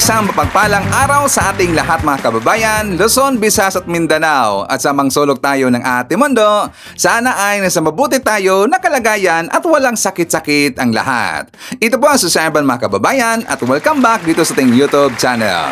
isang mapagpalang araw sa ating lahat mga kababayan, Luzon, Visayas at Mindanao. At sa mangsulog tayo ng ating mundo, sana ay nasa mabuti tayo na kalagayan at walang sakit-sakit ang lahat. Ito po ang Susan mga kababayan at welcome back dito sa ating YouTube channel.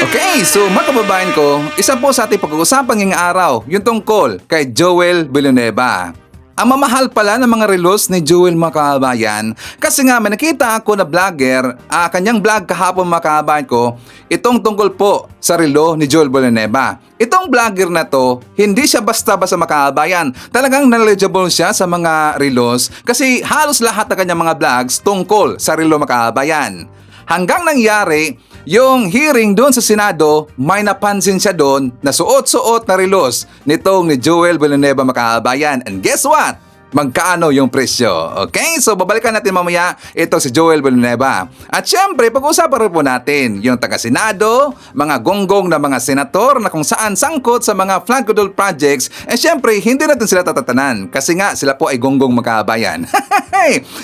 Okay, so mga kababayan ko, isa po sa ating pag-uusapang ngayong araw, yung tungkol kay Joel Villanueva. Ang mamahal pala ng mga relos ni Joel mga kababayan kasi nga may nakita ako na vlogger, kanyang vlog kahapon mga kababayan ko, itong tungkol po sa relo ni Joel Villanueva. Itong vlogger na to, hindi siya basta-basta mga kababayan. Talagang knowledgeable siya sa mga relos kasi halos lahat ng kanyang mga vlogs tungkol sa relo mga kababayan. Hanggang nangyari, yung hearing doon sa Senado, may napansin siya doon na suot-suot na relos nitong ni Joel Villanueva mga kababayan. And guess what? Magkaano yung presyo. Okay? So, babalikan natin mamaya ito si Joel Villanueva. At syempre, pag-uusapan rin po natin yung taga-Senado, mga gonggong na mga senator na kung saan sangkot sa mga flood control projects. Eh syempre, hindi natin sila tatatanan kasi nga sila po ay gonggong magkabayan.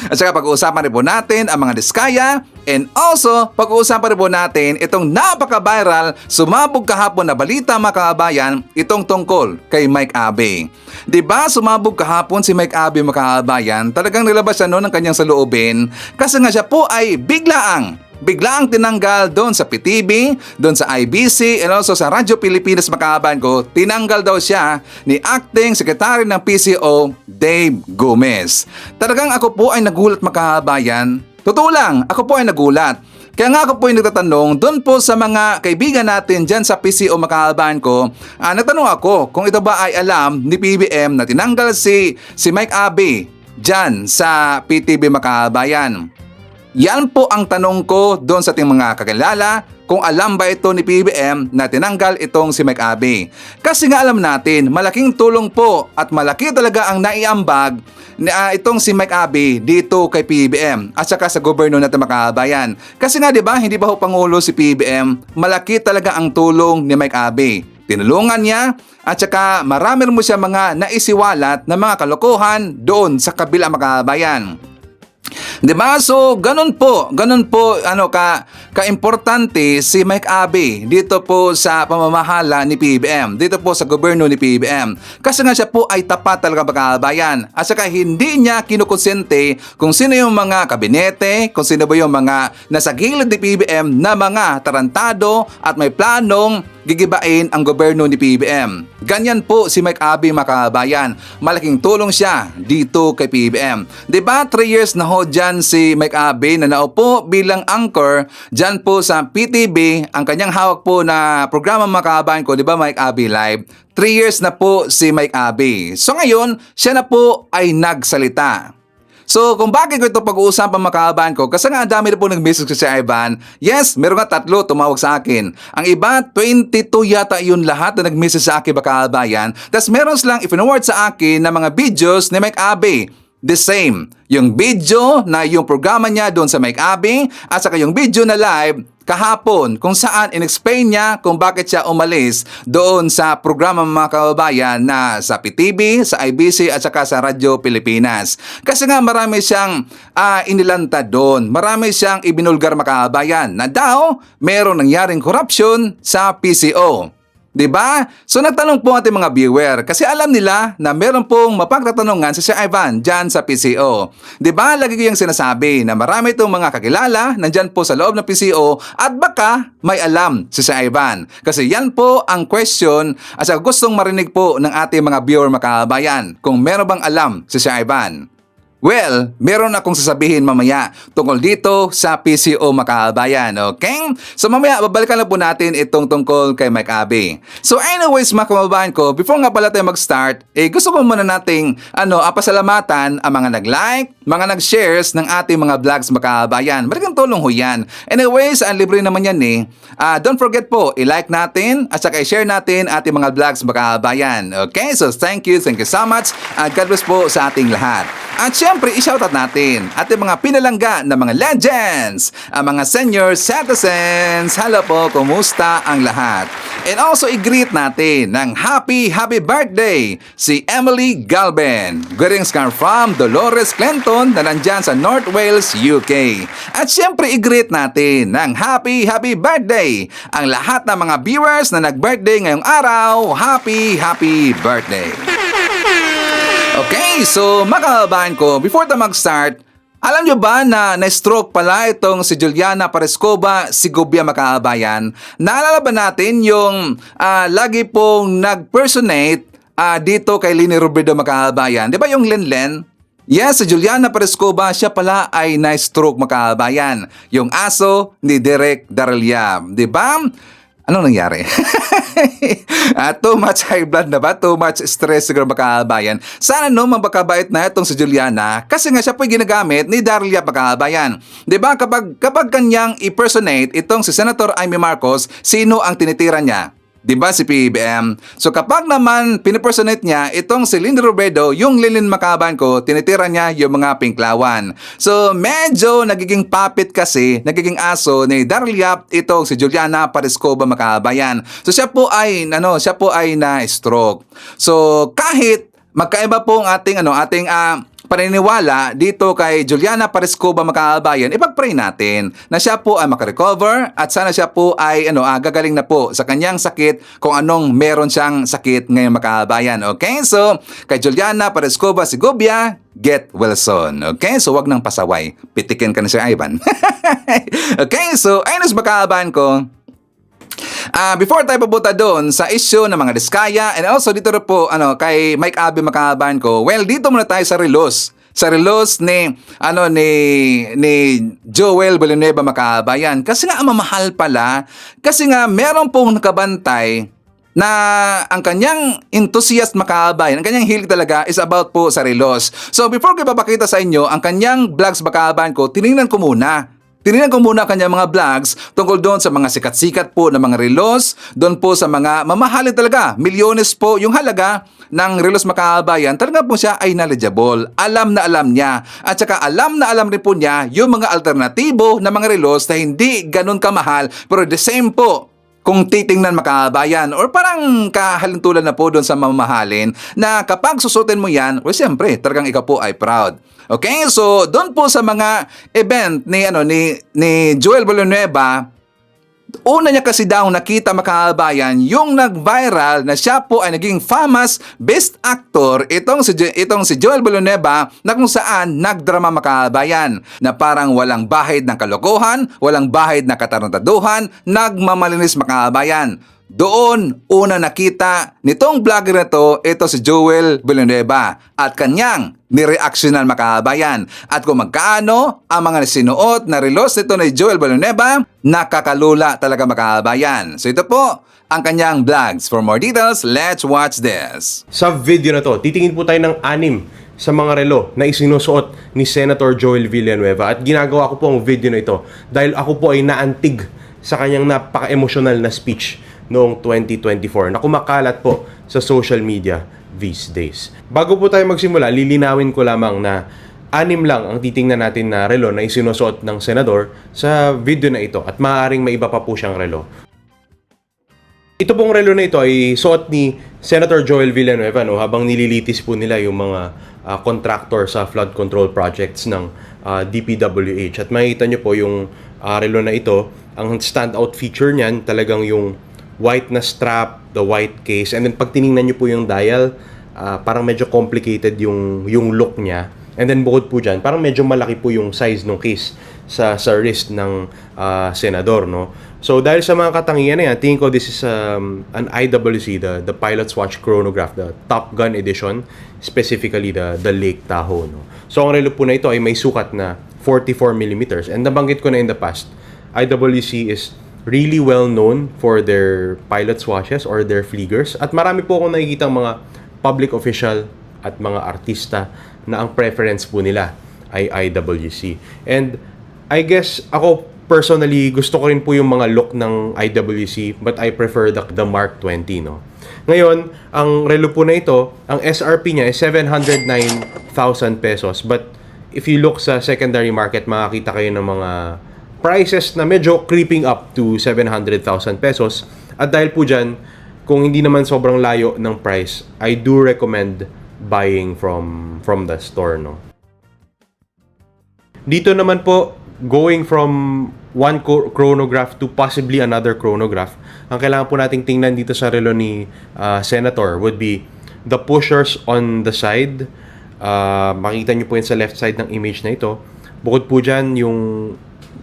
At saka pag-uusapan rin po natin ang mga diskaya. And also, pag-uusapan rin po natin itong napaka-viral, sumabog kahapon na balita mga kababayan, itong tungkol kay Mike Abe. Diba sumabog kahapon si Mike Abe mga kababayan, talagang nilabas siya noon ng kanyang saloobin kasi nga siya po ay biglaang tinanggal doon sa PTV, doon sa IBC, and also sa Radyo Pilipinas mga kababayan ko, tinanggal daw siya ni Acting Secretary ng PCO, Dave Gomez. Talagang ako po ay nagulat mga kababayan. Totoo lang, ako po ay nagulat. Kaya nga ako po ay nagtatanong doon po sa mga kaibigan natin dyan sa PCO mga kababayan ko, nagtanong ako kung ito ba ay alam ni PBM na tinanggal si Mike Abe dyan sa PTV mga kababayan. Yan po ang tanong ko doon sa ating mga kakilala kung alam ba ito ni PBM na tinanggal itong si Mike Abe. Kasi nga alam natin, malaking tulong po at malaki talaga ang naiambag itong si Mike Abe dito kay PBM at saka sa gobyerno natin mga kababayan. Kasi nga 'di ba, hindi ba ho pangulo si PBM, malaki talaga ang tulong ni Mike Abe. Tinulungan niya at saka marami mo siya mga naisiwalat na mga kalokohan doon sa kabila mga kababayan. Diba? So, ganun po ka-importante si Mike Abe dito po sa pamamahala ni PBM, dito po sa gobyerno ni PBM. Kasi nga siya po ay tapat talaga mga kababayan. At saka hindi niya kinukonsente kung sino yung mga kabinete, kung sino ba yung mga nasa gilid ni PBM na mga tarantado at may planong gigibain ang gobyerno ni PBM. Ganyan po si Mike Abe mga kababayan. Malaking tulong siya dito kay PBM. Diba 3 years na ho dyan si Mike Abe na naupo bilang anchor dyan po sa PTV. Ang kanyang hawak po na programa mga kababayan ko, diba Mike Abe Live? 3 years na po si Mike Abe. So ngayon, siya na po ay nagsalita. So, kung bakit ko ito pag-uusapan mga kababayan ko, kasi nga ang dami na po nag-message ko si Ivan. Yes, meron nga 3 tumawag sa akin. Ang iba, 22 yata yun lahat na nag-message sa akin mga kababayan. Tapos meron silang i-forward sa akin na mga videos ni Mike Abe. The same. Yung video na yung programa niya doon sa Mike Abe at saka yung video na live kahapon kung saan in-explain niya kung bakit siya umalis doon sa programa mga kababayan na sa PTV, sa IBC at saka sa Radyo Pilipinas. Kasi nga marami siyang inilanta doon. Marami siyang ibinulgar mga kababayan na daw meron nangyaring corruption sa PCO. Diba? So nagtanong po ating mga viewer kasi alam nila na meron pong mapagtatanungan si Sir Ivan dyan sa PCO. Diba? Lagi ko yung sinasabi na marami itong mga kakilala nandyan po sa loob ng PCO at baka may alam si Sir Ivan. Kasi yan po ang question at gustong marinig po ng ating mga viewer mga kababayan kung meron bang alam si Sir Ivan. Well, meron akong sasabihin mamaya tungkol dito sa PCO mga kababayan, okay? So mamaya, babalikan na po natin itong tungkol kay Mike Abe. So anyways mga kababayan ko, before nga pala tayo mag-start, gusto ko muna nating pasalamatan ang mga nag-like, mga nag-shares ng ating mga vlogs mga kababayan. Malaking tulong ho yan. Anyways, libre naman yan don't forget po, i-like natin at saka i-share natin ating mga vlogs mga kababayan. Okay? So thank you so much at God bless po sa ating lahat. At syempre, i-shoutout natin ating mga pinalangga na mga legends, ang mga senior citizens. Hello po, kumusta ang lahat? And also i-greet natin ng happy birthday si Emily Galben. Greetings from Dolores Clinton na nandyan sa North Wales, UK. At syempre i-greet natin ng happy birthday ang lahat ng mga viewers na nag-birthday ngayong araw. Happy birthday! Okay, so mga kababayan ko, before tayo mag-start, alam nyo ba na na-stroke pala itong si Juliana Parescoba Segovia, makaabayan? Naalala ba natin yung lagi pong nag-personate dito kay Leni Robredo, makaabayan? Di ba yung Lenlen? Yes, si Juliana Parescoba, siya pala ay na-stroke, makaabayan. Yung aso ni Derek Darrelia. Di ba? Anong nangyari? Too much high blood na ba? Too much stress siguro, makaabayan. Sana no, mabakabait na itong si Juliana kasi nga siya po'y ginagamit ni Darrelia, makaabayan. Diba kapag kanyang i-personate itong si Senator Amy Marcos, sino ang tinitira niya? Diba si PBBM? So kapag naman pinipersonate niya itong si Leni Robredo, yung Lilin, makaabayan ko, tinitira niya yung mga pinklawan. So medyo nagiging puppet kasi, nagiging aso ni Darrelia itong si Juliana Parescoba, makaabayan. So siya po ay na-stroke. So kahit magkaiba po ang ating paniniwala dito kay Juliana Parescoba, makaabayan, ipag-pray natin na siya po ay makarecover at sana siya po ay gagaling na po sa kanyang sakit kung anong meron siyang sakit ngayon, makaabayan. Okay? So, kay Juliana Parescoba Segovia, get well soon. Okay? So, wag nang pasaway. Pitikin ka na siya, Ivan. Okay? So, ayun, makaabayan ko. Before tayo papunta doon sa issue ng mga diskaya and also dito rin po kay Mike Abe, makaabayan ko. Well, dito muna tayo sa relos. Sa relos ni Joel Villanueva, makaabayan. Kasi nga mamahal pala. Kasi nga meron pong nakabantay na ang kanyang enthusiast, makaabayan, ang kanyang hilig talaga is about po sa relos. So before ko ipapakita sa inyo ang kanyang vlogs, makaabayan ko, tinignan ko muna kanyang mga vlogs tungkol doon sa mga sikat-sikat po na mga relos, doon po sa mga mamahalin talaga. Milyones po yung halaga ng relos, makaabayan. Talaga po siya ay knowledgeable. Alam na alam niya. At saka alam na alam rin po niya yung mga alternatibo na mga relos na hindi ganun kamahal pero the same po kung titingnan, makaabayan, or parang kahalintulan na po doon sa mamahalin na kapag susutin mo yan, well, siyempre, talagang ikaw po ay proud. Okay? So, doon po sa mga event ni Joel Villanueva, una niya kasi daw nakita, makaabayan, yung nag-viral na siya po ay naging famous best actor, itong si Joel Villanueva, na kung saan nagdrama, makaabayan, na parang walang bahid ng kalokohan, walang bahid na katarantaduhan, nagmamalinis, makaabayan. Doon una nakita nitong vlogger na ito si Joel Villanueva at kanyang nireaksyonan, makaabayan. At kung magkaano ang mga sinuot na relos nito ni Joel Villanueva, nakakalula talaga, makaabayan. So ito po ang kanyang vlogs. For more details, let's watch this. Sa video na to, titingin po tayo ng 6 sa mga relo na isinusuot ni Senator Joel Villanueva. At ginagawa ko po ang video na ito dahil ako po ay naantig sa kanyang napaka-emotional na speech noong 2024 na kumakalat po sa social media these days. Bago po tayo magsimula, lilinawin ko lamang na 6 lang ang titingnan natin na relo na isinusuot ng senador sa video na ito at maaaring may iba pa po siyang relo. Ito pong relo na ito ay suot ni Senator Joel Villanueva habang nililitis po nila yung mga contractor sa flood control projects ng DPWH. At makikita nyo po yung relo na ito, ang standout feature niyan talagang yung white na strap, the white case, and then pag tiningnan nyo po yung dial, parang medyo complicated yung look niya. And then bukod po dyan, parang medyo malaki po yung size ng case sa wrist ng senador, no? So dahil sa mga katangian na yan, tingin ko this is an IWC, the Pilot's Watch Chronograph, the Top Gun edition, specifically the Lake Tahoe, no? So ang relo po na ito ay may sukat na 44mm, and nabanggit ko na in the past, IWC is really well known for their pilot's watches or their fliegers. At marami po akong nakikita mga public official at mga artista na ang preference po nila ay IWC. And I guess ako personally gusto ko rin po yung mga look ng IWC, but I prefer the Mark 20, no? Ngayon, ang relo po na ito, ang SRP niya ay 709,000 pesos. But if you look sa secondary market, makakita kayo ng mga prices na medyo creeping up to 700,000 pesos. At dahil po dyan, kung hindi naman sobrang layo ng price, I do recommend buying from the store, no? Dito naman po, going from one chronograph to possibly another chronograph, ang kailangan po nating tingnan dito sa relo ni Senator would be the pushers on the side. Makita nyo po yun sa left side ng image na ito. Bukod po dyan, yung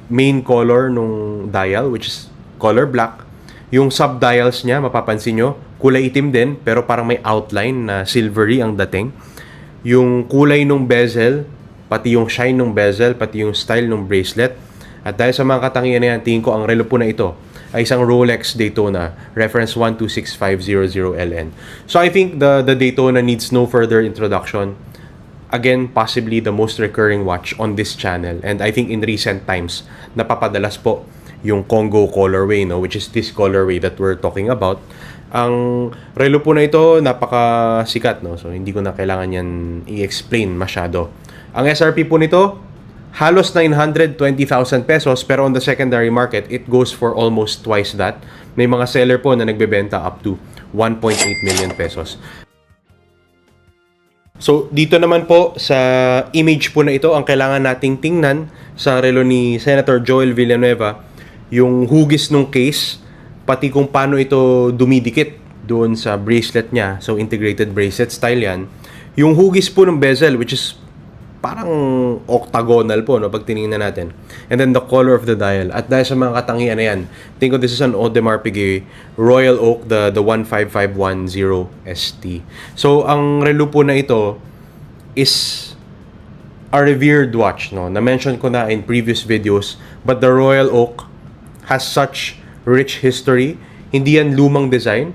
main color nung dial, which is color black. Yung sub-dials niya, mapapansin nyo, kulay itim din, pero parang may outline na silvery ang dating. Yung kulay nung bezel, pati yung shine ng bezel, pati yung style ng bracelet. At dahil sa mga katangian na yan, tingin ko ang relo po na ito ay isang Rolex Daytona, reference 126500LN. So I think the Daytona needs no further introduction. Again, possibly the most recurring watch on this channel. And I think in recent times, napapadalas po yung Congo colorway, no, which is this colorway that we're talking about. Ang relo po na ito, napakasikat, no? So hindi ko na kailangan yan i-explain masyado. Ang SRP po nito, halos 920,000 pesos, pero on the secondary market, it goes for almost twice that. May mga seller po na nagbebenta up to 1.8 million pesos. So, dito naman po sa image po na ito, ang kailangan nating tingnan sa relo ni Senator Joel Villanueva, yung hugis ng case, pati kung paano ito dumidikit doon sa bracelet niya. So, integrated bracelet style yan. Yung hugis po ng bezel, which is parang octagonal po, no, pag tinignan natin. And then the color of the dial. At dahil sa mga katangian na yan, think of this is an Audemars Piguet Royal Oak, the 15510 ST. So, ang relo po na ito is a revered watch, no? Na-mention ko na in previous videos, but the Royal Oak has such rich history. Hindi yan lumang design.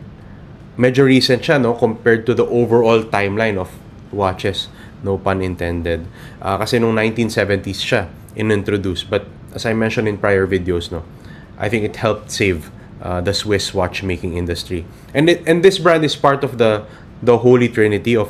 Medyo recent siya, no, compared to the overall timeline of watches. No pun intended. Kasi nung 1970s siya inintroduce. But as I mentioned in prior videos, no, I think it helped save the Swiss watchmaking industry. And this brand is part of the holy trinity of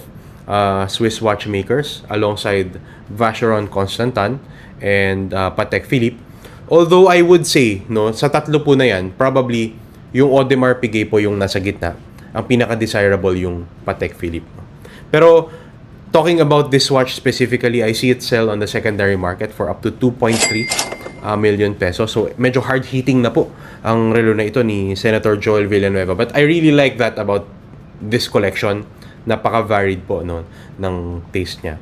Swiss watchmakers alongside Vacheron Constantin and Patek Philippe. Although I would say, no, sa tatlo po na yan, probably yung Audemars Piguet po yung nasa gitna. Ang pinaka-desirable yung Patek Philippe. Pero talking about this watch specifically, I see it sell on the secondary market for up to 2.3 million pesos. So, medyo hard-hitting na po ang relo na ito ni Senator Joel Villanueva. But I really like that about this collection. Napaka-varied po, no, ng taste niya.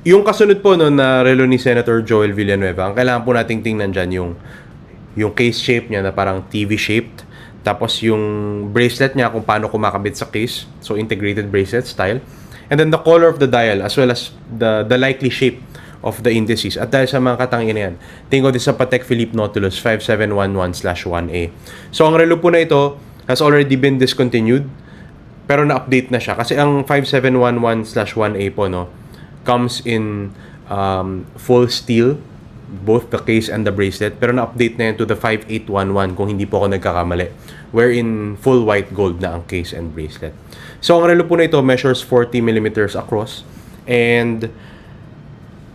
Yung kasunod po, no, na relo ni Senator Joel Villanueva, ang kailangan po nating tingnan dyan yung case shape niya na parang TV-shaped. Tapos yung bracelet niya kung paano kumakabit sa case. So, integrated bracelet style. And then the color of the dial as well as the likely shape of the indices. At dahil sa mga katangian na yan, tingin ko din sa Patek Philippe Nautilus 5711/1A. So, ang relo po na ito has already been discontinued. Pero na-update na siya. Kasi ang 5711/1A po, no, comes in full steel, both the case and the bracelet, pero na-update na yan to the 5811 kung hindi po ako nagkakamali, wherein full white gold na ang case and bracelet. So, ang relo po na ito measures 40mm across, and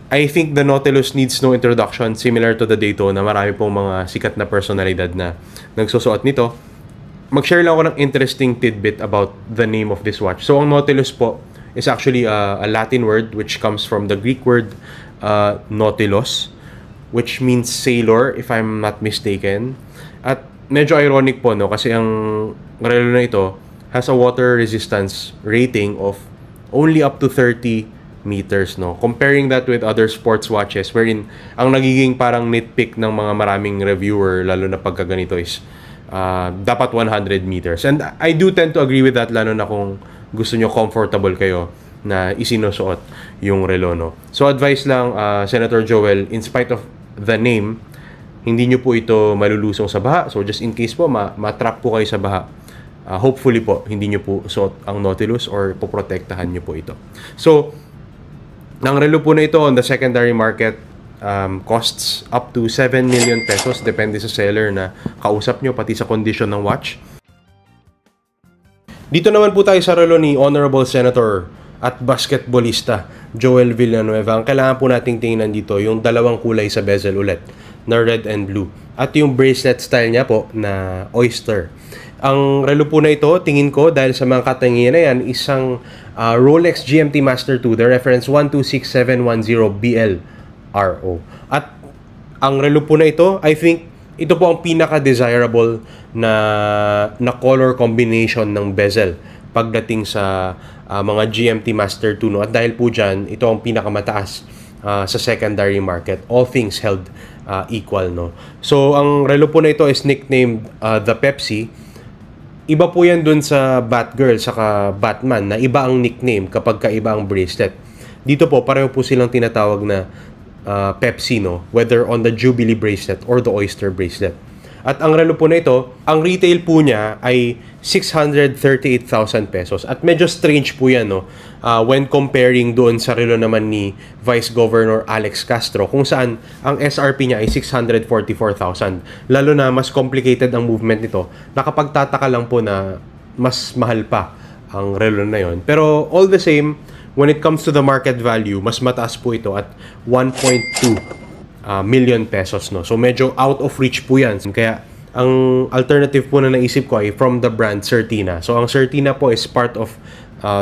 I think the Nautilus needs no introduction, similar to the Daytona. Marami pong mga sikat na personalidad na nagsusuot nito. Mag-share lang ako ng interesting tidbit about the name of this watch. So, ang Nautilus po is actually a Latin word which comes from the Greek word nautilus, which means sailor, if I'm not mistaken. At medyo ironic po, no, kasi ang relo na ito has a water resistance rating of only up to 30 meters, no. Comparing that with other sports watches wherein ang nagiging parang nitpick ng mga maraming reviewer, lalo na pagka ganito, is dapat 100 meters. And I do tend to agree with that, lalo na kung gusto nyo comfortable kayo na isinusuot yung relo, no. So, advice lang, Senator Joel, in spite of the name, hindi nyo po ito malulusong sa baha. So, just in case po, matrap po kayo sa baha. Hopefully po, hindi nyo po suot ang Nautilus or poprotektahan nyo po ito. So, ang relo po na ito on the secondary market costs up to 7 million pesos. Depende sa seller na kausap nyo, pati sa condition ng watch. Dito naman po tayo sa relo ni Honorable Senator at basketballista Joel Villanueva, ang kailangan po nating tingnan dito, yung dalawang kulay sa bezel ulit, na red and blue. At yung bracelet style niya po na oyster. Ang relo po na ito, tingin ko, dahil sa mga katangian na yan, isang Rolex GMT Master 2, the reference 126710BL-RO. At ang relo po na ito, I think, ito po ang pinaka-desirable na color combination ng bezel pagdating sa mga GMT Master 2. No? At dahil po dyan, ito ang pinakamataas sa secondary market. All things held equal. No? So, ang relo po na ito is nicknamed The Pepsi. Iba po yan dun sa Batgirl saka Batman na iba ang nickname kapag kaiba ang bracelet. Dito po, pareho po silang tinatawag na Pepsi, no? Whether on the Jubilee bracelet or the Oyster bracelet. At ang relo po na ito, ang retail po niya ay 638,000 pesos. At medyo strange po yan, no? When comparing doon sa relo naman ni Vice Governor Alex Castro, kung saan ang SRP niya ay 644,000. Lalo na mas complicated ang movement nito. Nakapagtataka lang po na mas mahal pa ang relo na yon. Pero all the same, when it comes to the market value, mas mataas po ito at 1.2 million pesos, no? So medyo out of reach po yan. Kaya ang alternative po na naisip ko ay from the brand Certina. So ang Certina po is part of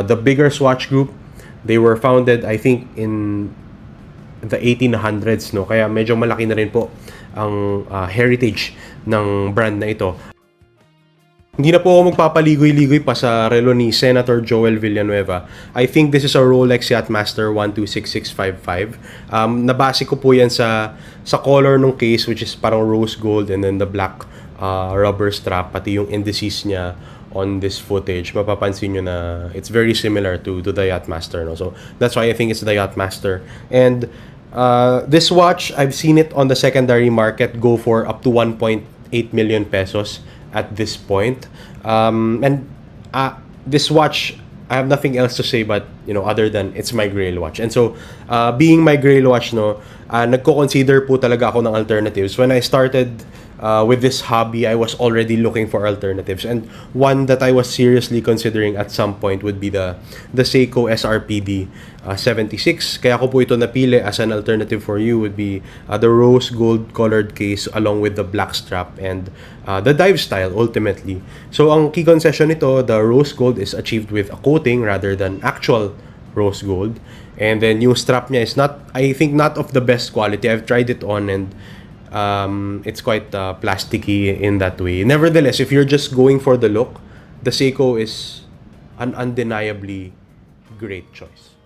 the bigger Swatch Group. They were founded, I think, in the 1800s, no? Kaya medyo malaki na rin po ang heritage ng brand na ito. Hindi na po ako magpapaligoy-ligoy pa sa relo ni Senator Joel Villanueva. I think this is a Rolex Yachtmaster 126655. Nabase ko po yan sa color ng case, which is parang rose gold, and then the black rubber strap, pati yung indices niya on this footage. Mapapansin nyo na it's very similar to the Yachtmaster. No? So that's why I think it's the Yachtmaster. And this watch, I've seen it on the secondary market go for up to 1.8 million pesos at this point. This watch, I have nothing else to say but, other than it's my Grail watch. And so, being my Grail watch, nagko-consider po talaga ako ng alternatives. When I started with this hobby, I was already looking for alternatives. And one that I was seriously considering at some point would be the Seiko SRPD 76. Kaya ko po ito napili as an alternative for you would be the rose gold colored case along with the black strap and the dive style ultimately. So ang key concession nito, the rose gold is achieved with a coating rather than actual rose gold. And then yung strap niya is I think not of the best quality. I've tried it on and it's quite plasticky in that way. Nevertheless, if you're just going for the look, the Seiko is an undeniably great choice.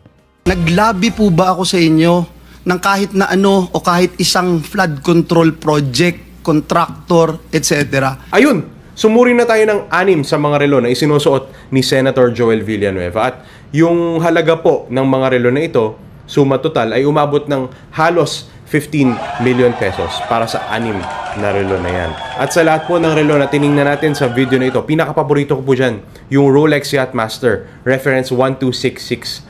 Naglabi po ba ako sa inyo ng kahit na ano o kahit isang flood control project, contractor, etc.? Ayun, sumuri na tayo ng 6 sa mga relo na isinusuot ni Senator Joel Villanueva. At yung halaga po ng mga relo na ito, suma total, ay umabot ng halos 15 million pesos para sa 6 na relo na yan. At sa lahat po ng relo na tiningnan natin sa video na ito, pinakapaborito ko po dyan, yung Rolex Yachtmaster, reference 126655.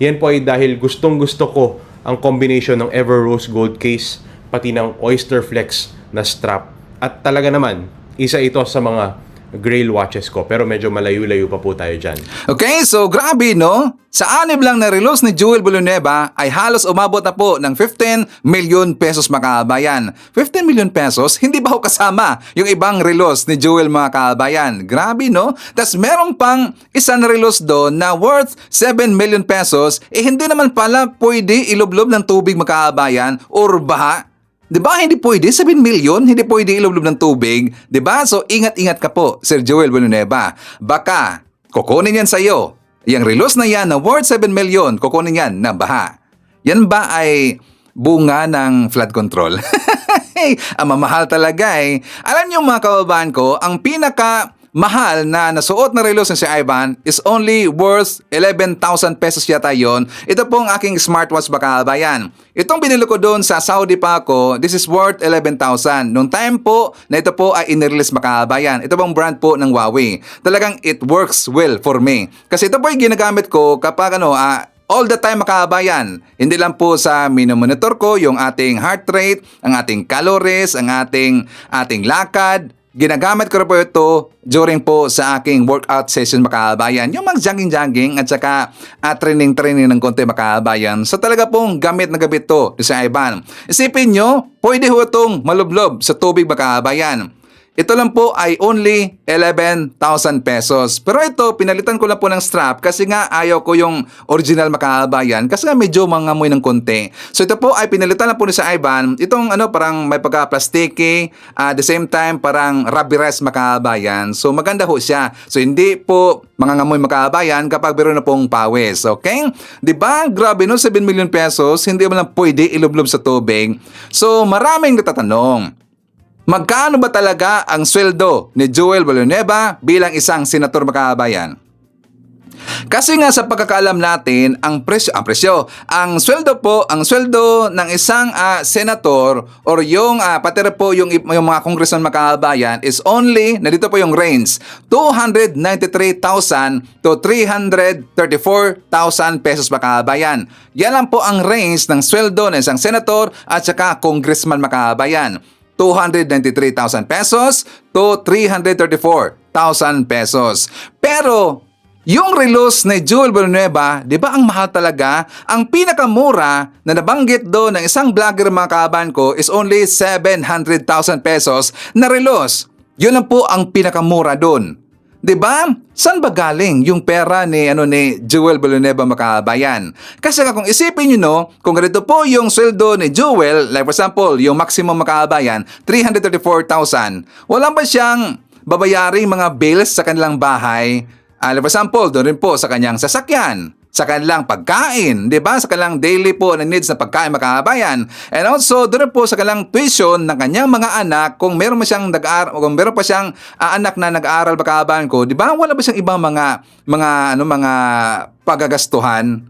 Yan po ay dahil gustong-gusto ko ang combination ng Ever Rose Gold case, pati ng Oyster Flex na strap. At talaga naman, isa ito sa mga Grail watches ko, pero medyo malayo-layo pa po tayo dyan. Okay, so grabe, no? Sa 6 lang na relos ni Joel Villanueva ay halos umabot na po ng 15 million pesos, mga kabayan. 15 million pesos, hindi ba ho kasama yung ibang relos ni Joel, mga kabayan? Grabe, no? Tas meron pang isang relos doon na worth 7 million pesos, hindi naman pala pwede ilublob ng tubig, mga kabayan, or baha. Diba hindi pwede? 7 million, hindi pwede ilublob ng tubig. Diba? So ingat-ingat ka po, Sir Joel Villanueva. Baka kukunin yan sa'yo. Yung relos na yan na worth 7 million, kukunin yan na baha. Yan ba ay bunga ng flood control? Ang mamahal talaga eh. Alam niyo, mga kababayan ko, ang mahal na nasuot na relos ng si Ivan is only worth 11,000 pesos yata yon. Ito pong aking smartwatch, baka bayan. Itong binili ko doon sa Saudi pa ako, this is worth 11,000. Nung time po na ito po ay inirelease, baka bayan. Ito pong brand po ng Huawei. Talagang it works well for me. Kasi ito po ay ginagamit ko kapag all the time, makabayan. Hindi lang po sa minomonitor ko yung ating heart rate, ang ating calories, ang ating lakad. Ginagamit ko rin po ito during po sa aking workout session mga kabayan. Yung mag jogging-jogging at saka training-training ng konti mga kabayan. So talaga pong gamit na gamit to sa Ivan. Isipin nyo, pwede ho itong malublob sa tubig mga kabayan. Ito lang po ay only 11,000 pesos. Pero ito, pinalitan ko lang po ng strap kasi nga ayaw ko yung original makabayan kasi nga medyo mangamoy ng konti. So ito po ay pinalitan lang po ni sa Ivan. Itong parang may pagka-plastiki, the same time parang rubber rest makabayan. So maganda ho siya. So hindi po mangangamoy makabayan kapag meron na pong pawis. Okay? Diba? Grabe no, 7 million pesos, hindi mo lang pwede ilublob sa tubig. So maraming natatanong. Magkano ba talaga ang sweldo ni Joel Villanueva bilang isang senator makabayan? Kasi nga sa pagkakaalam natin, ang sweldo ng isang senator or yung pati rin po yung mga congressman makabayan is only, nandito po yung range, 293,000 to 334,000 pesos makabayan. Yan lang po ang range ng sweldo ng isang senator at saka congressman makabayan. 293,000 pesos to 334,000 pesos. Pero, yung relos ni Joel Villanueva, di ba ang mahal talaga? Ang pinakamura na nabanggit doon ng isang vlogger mga kaaban ko is only 700,000 pesos na relos. Yun lang po ang pinakamura doon. Diba? Saan ba galing yung pera ni Joel Villanueva makabayan? Kasi kung isipin nyo kung ganito po yung sweldo ni Joel, like for example, yung maximum makabayan, 334,000, wala ba siyang babayaring mga bills sa kanilang bahay? Like for example, doon rin po sa kanyang sasakyan, sa kanilang pagkain, di ba? Sa kanilang daily po na needs na pagkain makabayan. And also, doon po sa kanilang tuition ng kanyang mga anak, kung meron pa siyang anak na nag-aaral makabayan ko, di ba? Wala ba siyang ibang mga pagagastuhan?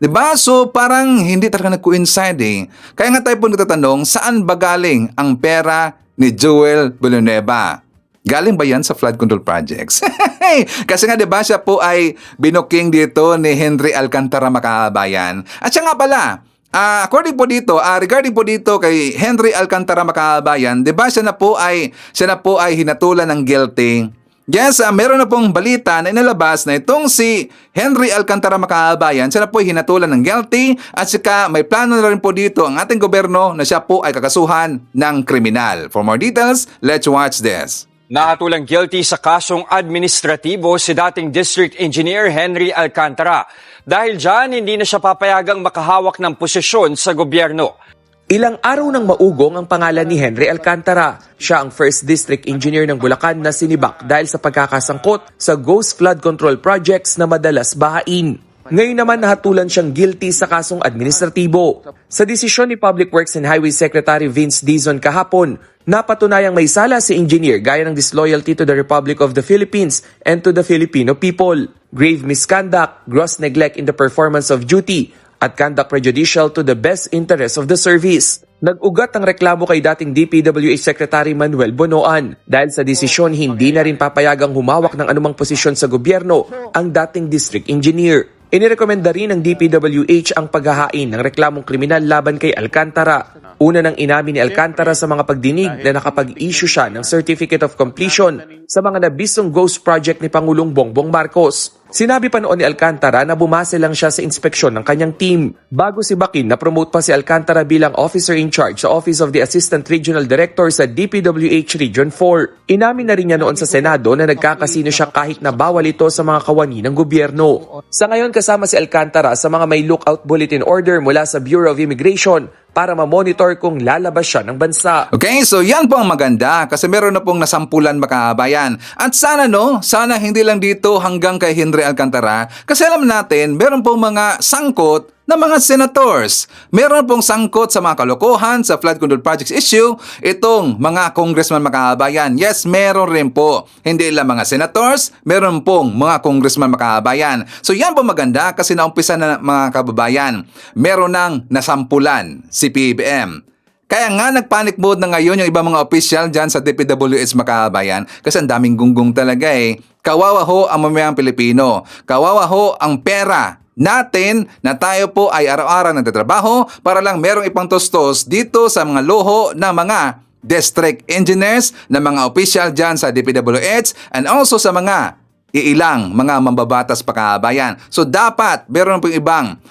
Di ba? So, parang hindi talaga nag-coincide eh. Kaya nga tayo po nagtatanong, saan ba galing ang pera ni Joel Villanueva? Galing ba yan sa flood control projects? Kasi nga 'di ba siya po ay binuking dito ni Henry Alcantara makabayan. At siya nga pala, regarding po dito kay Henry Alcantara makabayan, 'di ba siya na po ay hinatulan ng guilty. Yes, meron na pong balita na inilabas na itong si Henry Alcantara makabayan, siya na po ay hinatulan ng guilty at saka may plano na rin po dito ang ating gobyerno na siya po ay kakasuhan ng kriminal. For more details, let's watch this. Nakatulang guilty sa kasong administratibo si dating District Engineer Henry Alcantara. Dahil dyan, hindi na siya papayagang makahawak ng posisyon sa gobyerno. Ilang araw nang maugong ang pangalan ni Henry Alcantara. Siya ang first district engineer ng Bulacan na sinibak dahil sa pagkakasangkot sa ghost flood control projects na madalas bahain. Ngayon naman nahatulan siyang guilty sa kasong administratibo. Sa desisyon ni Public Works and Highway Secretary Vince Dizon kahapon, napatunayang may sala si engineer gaya ng disloyalty to the Republic of the Philippines and to the Filipino people, grave misconduct, gross neglect in the performance of duty, at conduct prejudicial to the best interest of the service. Nag-ugat ang reklamo kay dating DPWH Secretary Manuel Bonoan dahil sa desisyon hindi na rin papayagang humawak ng anumang posisyon sa gobyerno ang dating district engineer. Inirekomenda rin ng DPWH ang paghahain ng reklamong kriminal laban kay Alcantara. Una nang inamin ni Alcantara sa mga pagdinig na nakapag-issue siya ng Certificate of Completion sa mga nabisong ghost project ni Pangulong Bongbong Marcos. Sinabi pa noon ni Alcantara na bumase lang siya sa inspeksyon ng kanyang team. Bago si Bakin, na-promote pa si Alcantara bilang officer in charge sa Office of the Assistant Regional Director sa DPWH Region 4. Inamin na rin niya noon sa Senado na nagkakasino siya kahit na bawal ito sa mga kawani ng gobyerno. Sa ngayon, kasama si Alcantara sa mga may lookout bulletin order mula sa Bureau of Immigration para ma-monitor kung lalabas siya ng bansa. Okay, so yan po ang maganda kasi meron na pong nasampulan makabayan. At sana hindi lang dito hanggang kay Henry Alcantara kasi alam natin meron pong mga sangkot na mga senators. Meron pong sangkot sa mga kalokohan sa flood control projects issue itong mga congressman makabayan. Yes, meron rin po. Hindi lang mga senators, meron pong mga congressman makabayan. So yan po maganda kasi naumpisa na mga kababayan. Meron nang nasampulan si PBM. Kaya nga nagpanic mode na ngayon yung ibang mga official dyan sa DPWH makabayan kasi ang daming gunggong talaga eh. Kawawa ho ang mamayang Pilipino. Kawawa ho ang pera natin na tayo po ay araw-araw nagtatrabaho para lang merong ipang tostos dito sa mga luho na mga district engineers, ng mga official dyan sa DPWH, and also sa mga iilang mga mambabatas pa kabayan. So dapat meron pong ibang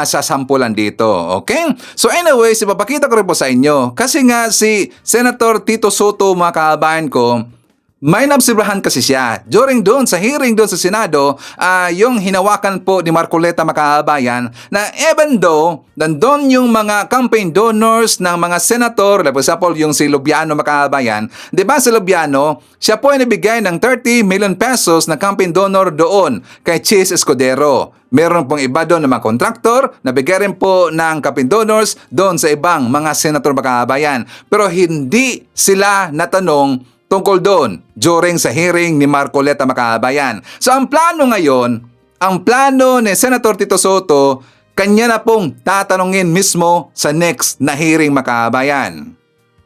sasampulan dito. Okay? So anyways, ipapakita ko rin po sa inyo. Kasi nga si Senator Tito Soto, mga kabayan ko, may nabsibrahan kasi siya. During doon, sa hearing doon sa Senado, yung hinawakan po ni Marcoleta, makabayan, na even though, nandun yung mga campaign donors ng mga senator, like for example, yung si Lubiano, makabayan, di ba si Lubiano, siya po ay nabigay ng 30 million pesos na campaign donor doon kay Chis Escudero. Meron pong iba doon ng mga kontraktor, nabigay rin po ng campaign donors doon sa ibang mga senator, makabayan. Pero hindi sila natanong tungkol doon during sa hearing ni Marcoleta, makabayan. So ang plano ngayon, ang plano ni Senator Tito Soto, kanya na pong tatanungin mismo sa next na hearing, makabayan.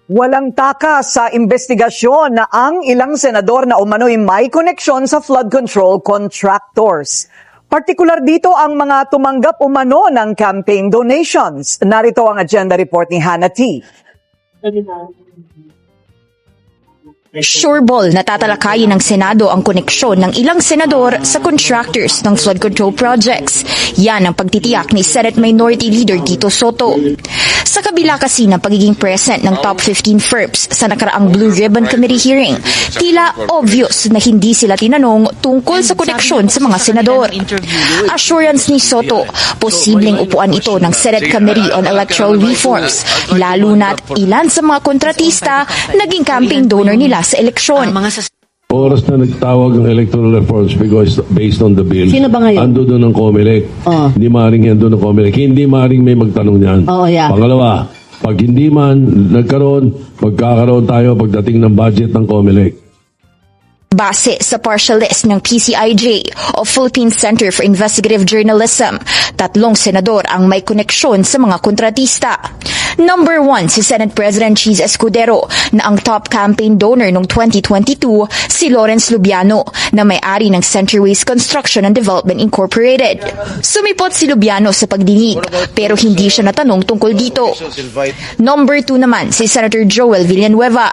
Walang takas sa investigasyon na ang ilang senador na umano'y may koneksyon sa flood control contractors. Partikular dito ang mga tumanggap umano ng campaign donations. Narito ang agenda report ni Hannah T. Sureball na tatalakayin ng Senado ang koneksyon ng ilang senador sa contractors ng flood control projects. Yan ang pagtitiyak ni Senate Minority Leader Tito Soto. Sa kabila kasi ng pagiging present ng top 15 FERPs sa nakaraang Blue Ribbon Committee hearing, tila obvious na hindi sila tinanong tungkol sa koneksyon sa mga senador. Assurance ni Soto, posibleng upuan ito ng Senate Committee on Electoral Reforms, lalo na't ilan sa mga kontratista naging campaign donor nila sa eleksyon. Oras na nagtawag ng electoral reforms because based on the bill. Sino ba ngayon? Ando doon ng COMELEC. Hindi maaaring yan doon ng COMELEC. Hindi maaaring may magtanong niyan. Yeah. Pangalawa, pag hindi man nagkaroon, magkakaroon tayo pagdating ng budget ng COMELEC. Base sa partial list ng PCIJ o Philippine Center for Investigative Journalism, 3 senador ang may koneksyon sa mga kontratista. Number 1 si Senate President Chis Escudero na ang top campaign donor noong 2022 si Lawrence Lubiano na may-ari ng Centerways Construction and Development Incorporated. Sumipot si Lubiano sa pagdinig pero hindi siya natanong tungkol dito. Number 2 naman si Senator Joel Villanueva.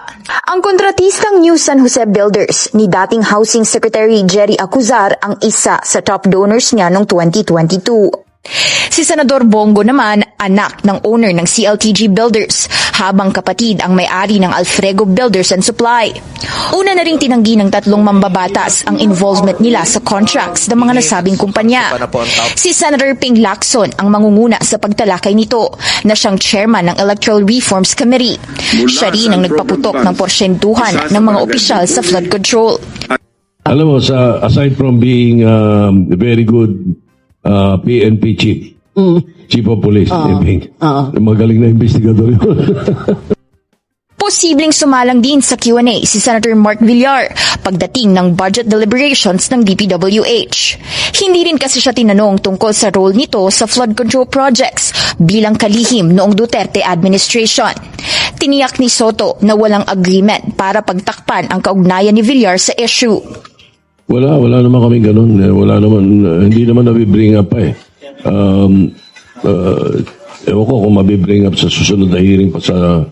Ang kontratistang New San Jose Builders ni dating Housing Secretary Jerry Acuzar ang isa sa top donors niya noong 2022. Si Senador Bongo naman, anak ng owner ng CLTG Builders, habang kapatid ang may-ari ng Alfrego Builders and Supply. Una na ring tinanggi ng 3 mambabatas ang involvement nila sa contracts ng mga nasabing kumpanya. Si Senator Ping Lacson ang mangunguna sa pagtalakay nito na siyang chairman ng Electoral Reforms Committee. Siya rin ang nagpaputok ng porsyentuhan ng mga opisyal sa flood control. Alam mo, aside from being very good PNP chief, chief of police, magaling na investigador yun. Posibleng sumalang din sa Q&A si Senator Mark Villar pagdating ng budget deliberations ng DPWH. Hindi rin kasi siya tinanong tungkol sa role nito sa flood control projects bilang kalihim noong Duterte administration. Tiniyak ni Soto na walang agreement para pagtakpan ang kaugnayan ni Villar sa issue. Wala naman kami ganun. Wala naman, hindi naman nabibring up pa eh. Ewan ko kung mabibring up sa susunod na hearing pa sa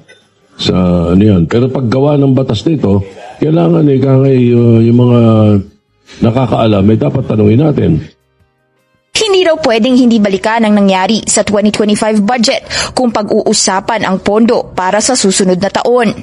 ano yan. Pero paggawa ng batas nito, kailangan yung mga nakakaalam, may dapat tanungin natin. Hindi raw pwedeng hindi balikan ang nangyari sa 2025 budget kung pag-uusapan ang pondo para sa susunod na taon.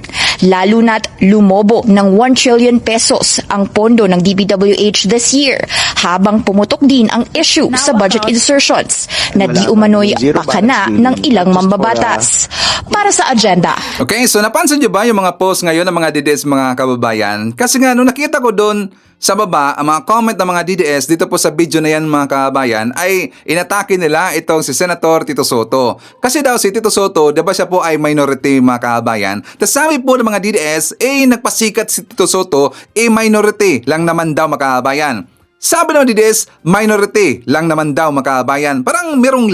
Lalo na't lumobo ng 1 trillion pesos ang pondo ng DPWH this year habang pumutok din ang issue sa budget insertions na di umano'y pakana ng ilang mambabatas. Para sa agenda. Okay, so napansin nyo ba yung mga post ngayon ng mga DDS, mga kababayan? Kasi nga, nung nakita ko doon sa baba, ang mga comment ng mga DDS dito po sa video na yan, mga kababayan, ay inatake nila itong si Senator Tito Soto. Kasi daw si Tito Soto, diba siya po ay minority, mga kababayan? Tapos sabi po ng mga DDS, nagpasikat si Tito Soto, minority lang naman daw, mga kababayan. Sabi ng DDS, minority lang naman daw, mga kababayan. Parang merong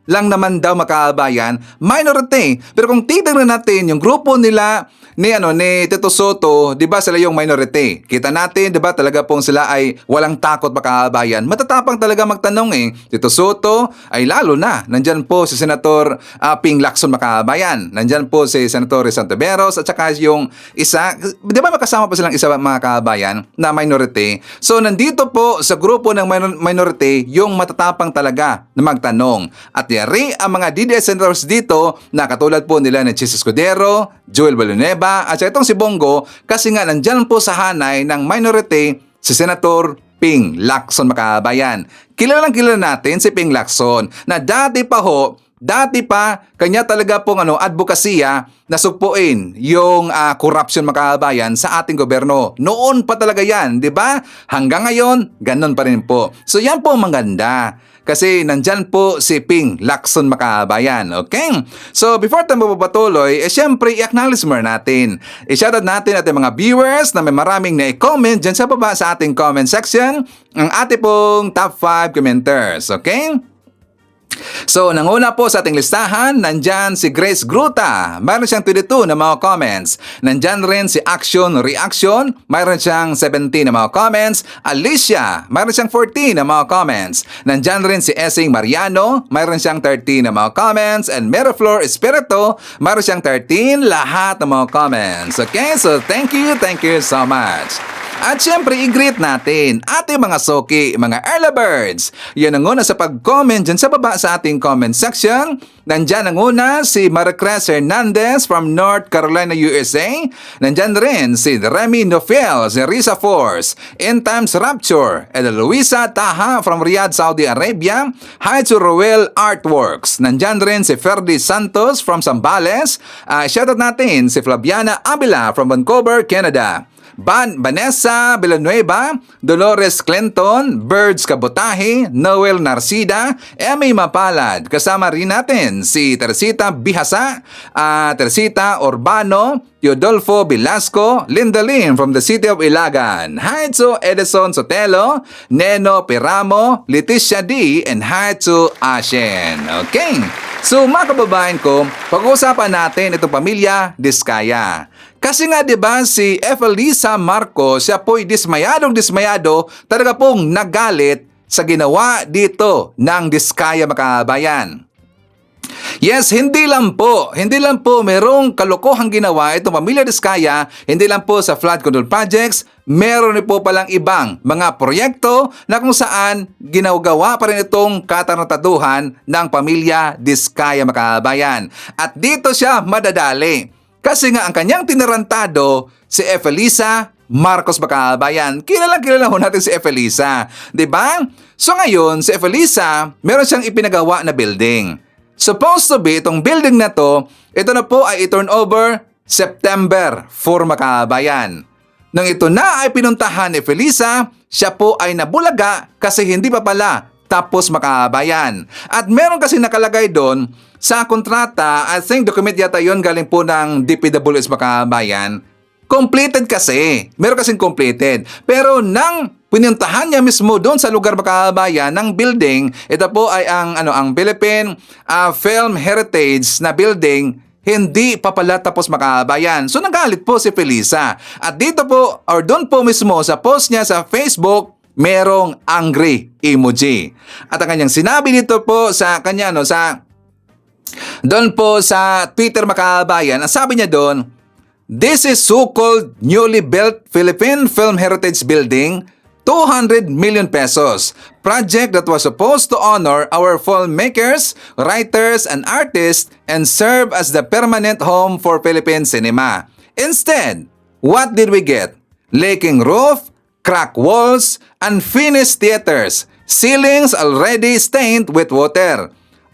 lang naman daw, mga kababayan, minority. Pero kung titignan natin yung grupo nila ni Tito Soto, 'di ba sila yung minority. Kita natin, 'di ba, talaga pong sila ay walang takot makabayan. Matatapang talaga magtanong eh. Tito Soto ay lalo na. Nandyan po si Senator Ping Lacson makabayan. Nandyan po si Senator Santiveros at saka yung isa, 'di ba makasama pa silang isa mga kabayan na minority. So nandito po sa grupo ng minority yung matatapang talaga na magtanong. At yari ang mga DDS senators dito na katulad po nila ni Chis Escudero, Joel Villanueva at saka itong si Bongo kasi nga nandyan po sa hanay ng minority si Senator Ping Lacson makabayan. Kilalang kilala natin si Ping Lacson na dati pa kanya talaga pong advokasya na sugpuin yung corruption makabayan sa ating gobyerno. Noon pa talaga yan, di ba? Hanggang ngayon, ganun pa rin po. So yan po maganda. Kasi nandyan po si Ping Lacson makabayan. Okay? So before tayo mapapatuloy, syempre i-acknowledge mo natin. I-shoutout natin ating mga viewers na may maraming na-comment dyan sa baba sa ating comment section ang ating pong top 5 commenters. Okay? So, nanguna po sa ating listahan, nandyan si Grace Gruta. Mayroon siyang 22 na mga comments. Nandyan rin si Action Reaction. Mayroon siyang 17 na mga comments. Alicia, mayroon siyang 14 na mga comments. Nandyan rin si Essing Mariano. Mayroon siyang 13 na mga comments. And Meroflor Espirito, mayroon siyang 13. Lahat ng mga comments. Okay? So, thank you so much. At syempre, i-greet natin ating mga soki, mga early birds. Yan ang una sa pag-comment dyan sa baba sa ating comment section. Nandyan ang una si Maricruz Hernandez from North Carolina, USA. Nandyan rin si Remy Nofel, si Risa Force, In Times Rapture, and Luisa Taha from Riyadh, Saudi Arabia. Hi to Roel Artworks. Nandyan rin si Ferdy Santos from Zambales. Shoutout natin si Flaviana Abila from Vancouver, Canada. Vanessa Villanueva, Dolores Clinton, Birds Kabutahi, Noel Narcida, Emmy Mapalad. Kasama rin natin si Teresita Bihasa, Teresita Urbano, Teodolfo Velasco, Linda Lynn from the city of Ilagan. Hi to Edison Sotelo, Neno Peramo, Leticia D, and hi to Ashen. Okay. So mga kababayan ko, pag-uusapan natin itong pamilya Diskaya. Kasi nga 'di ba si Efelisa Marcos, siya po'y dismayado, talaga pong nagalit sa ginawa dito ng Diskaya makabayan. Yes, hindi lang po merong kalokohang ginawa itong pamilya Diskaya, hindi lang po sa flood control projects, meron rin po palang ibang mga proyekto na kung saan ginagawa pa rin itong kataruntaduhan ng pamilya Diskaya makabayan. At dito siya madadali. Kasi nga ang kanyang tinarantado si Efelisa Marcos makabayan. Kilala ho natin si Efelisa, 'di ba? So ngayon, si Efelisa, meron siyang ipinagawa na building. Supposed to be itong building na to, ito na po ay i-turn over September 4 makabayan. Nang ito na ay pinuntahan ni Efelisa, siya po ay nabulaga kasi hindi pa pala tapos makabayan. At meron kasi nakalagay doon sa kontrata, I think document yata yon galing po ng DPWS makabayan. Completed kasi. Meron kasing completed. Pero nang pinuntahan niya mismo doon sa lugar makabayan ng building, ito po ay ang Philippine Film Heritage na building, hindi pa pala tapos makabayan. So nagalit po si Felisa. At dito po, or doon po mismo sa post niya sa Facebook, merong angry emoji. At ang kanyang sinabi dito po sa kanya, doon po sa Twitter makabayan, ang sabi niya doon, "This is so-called newly built Philippine Film Heritage Building, 200 million pesos. Project that was supposed to honor our filmmakers, writers, and artists and serve as the permanent home for Philippine cinema. Instead, what did we get? Leaking roof, cracked walls, unfinished theaters, ceilings already stained with water.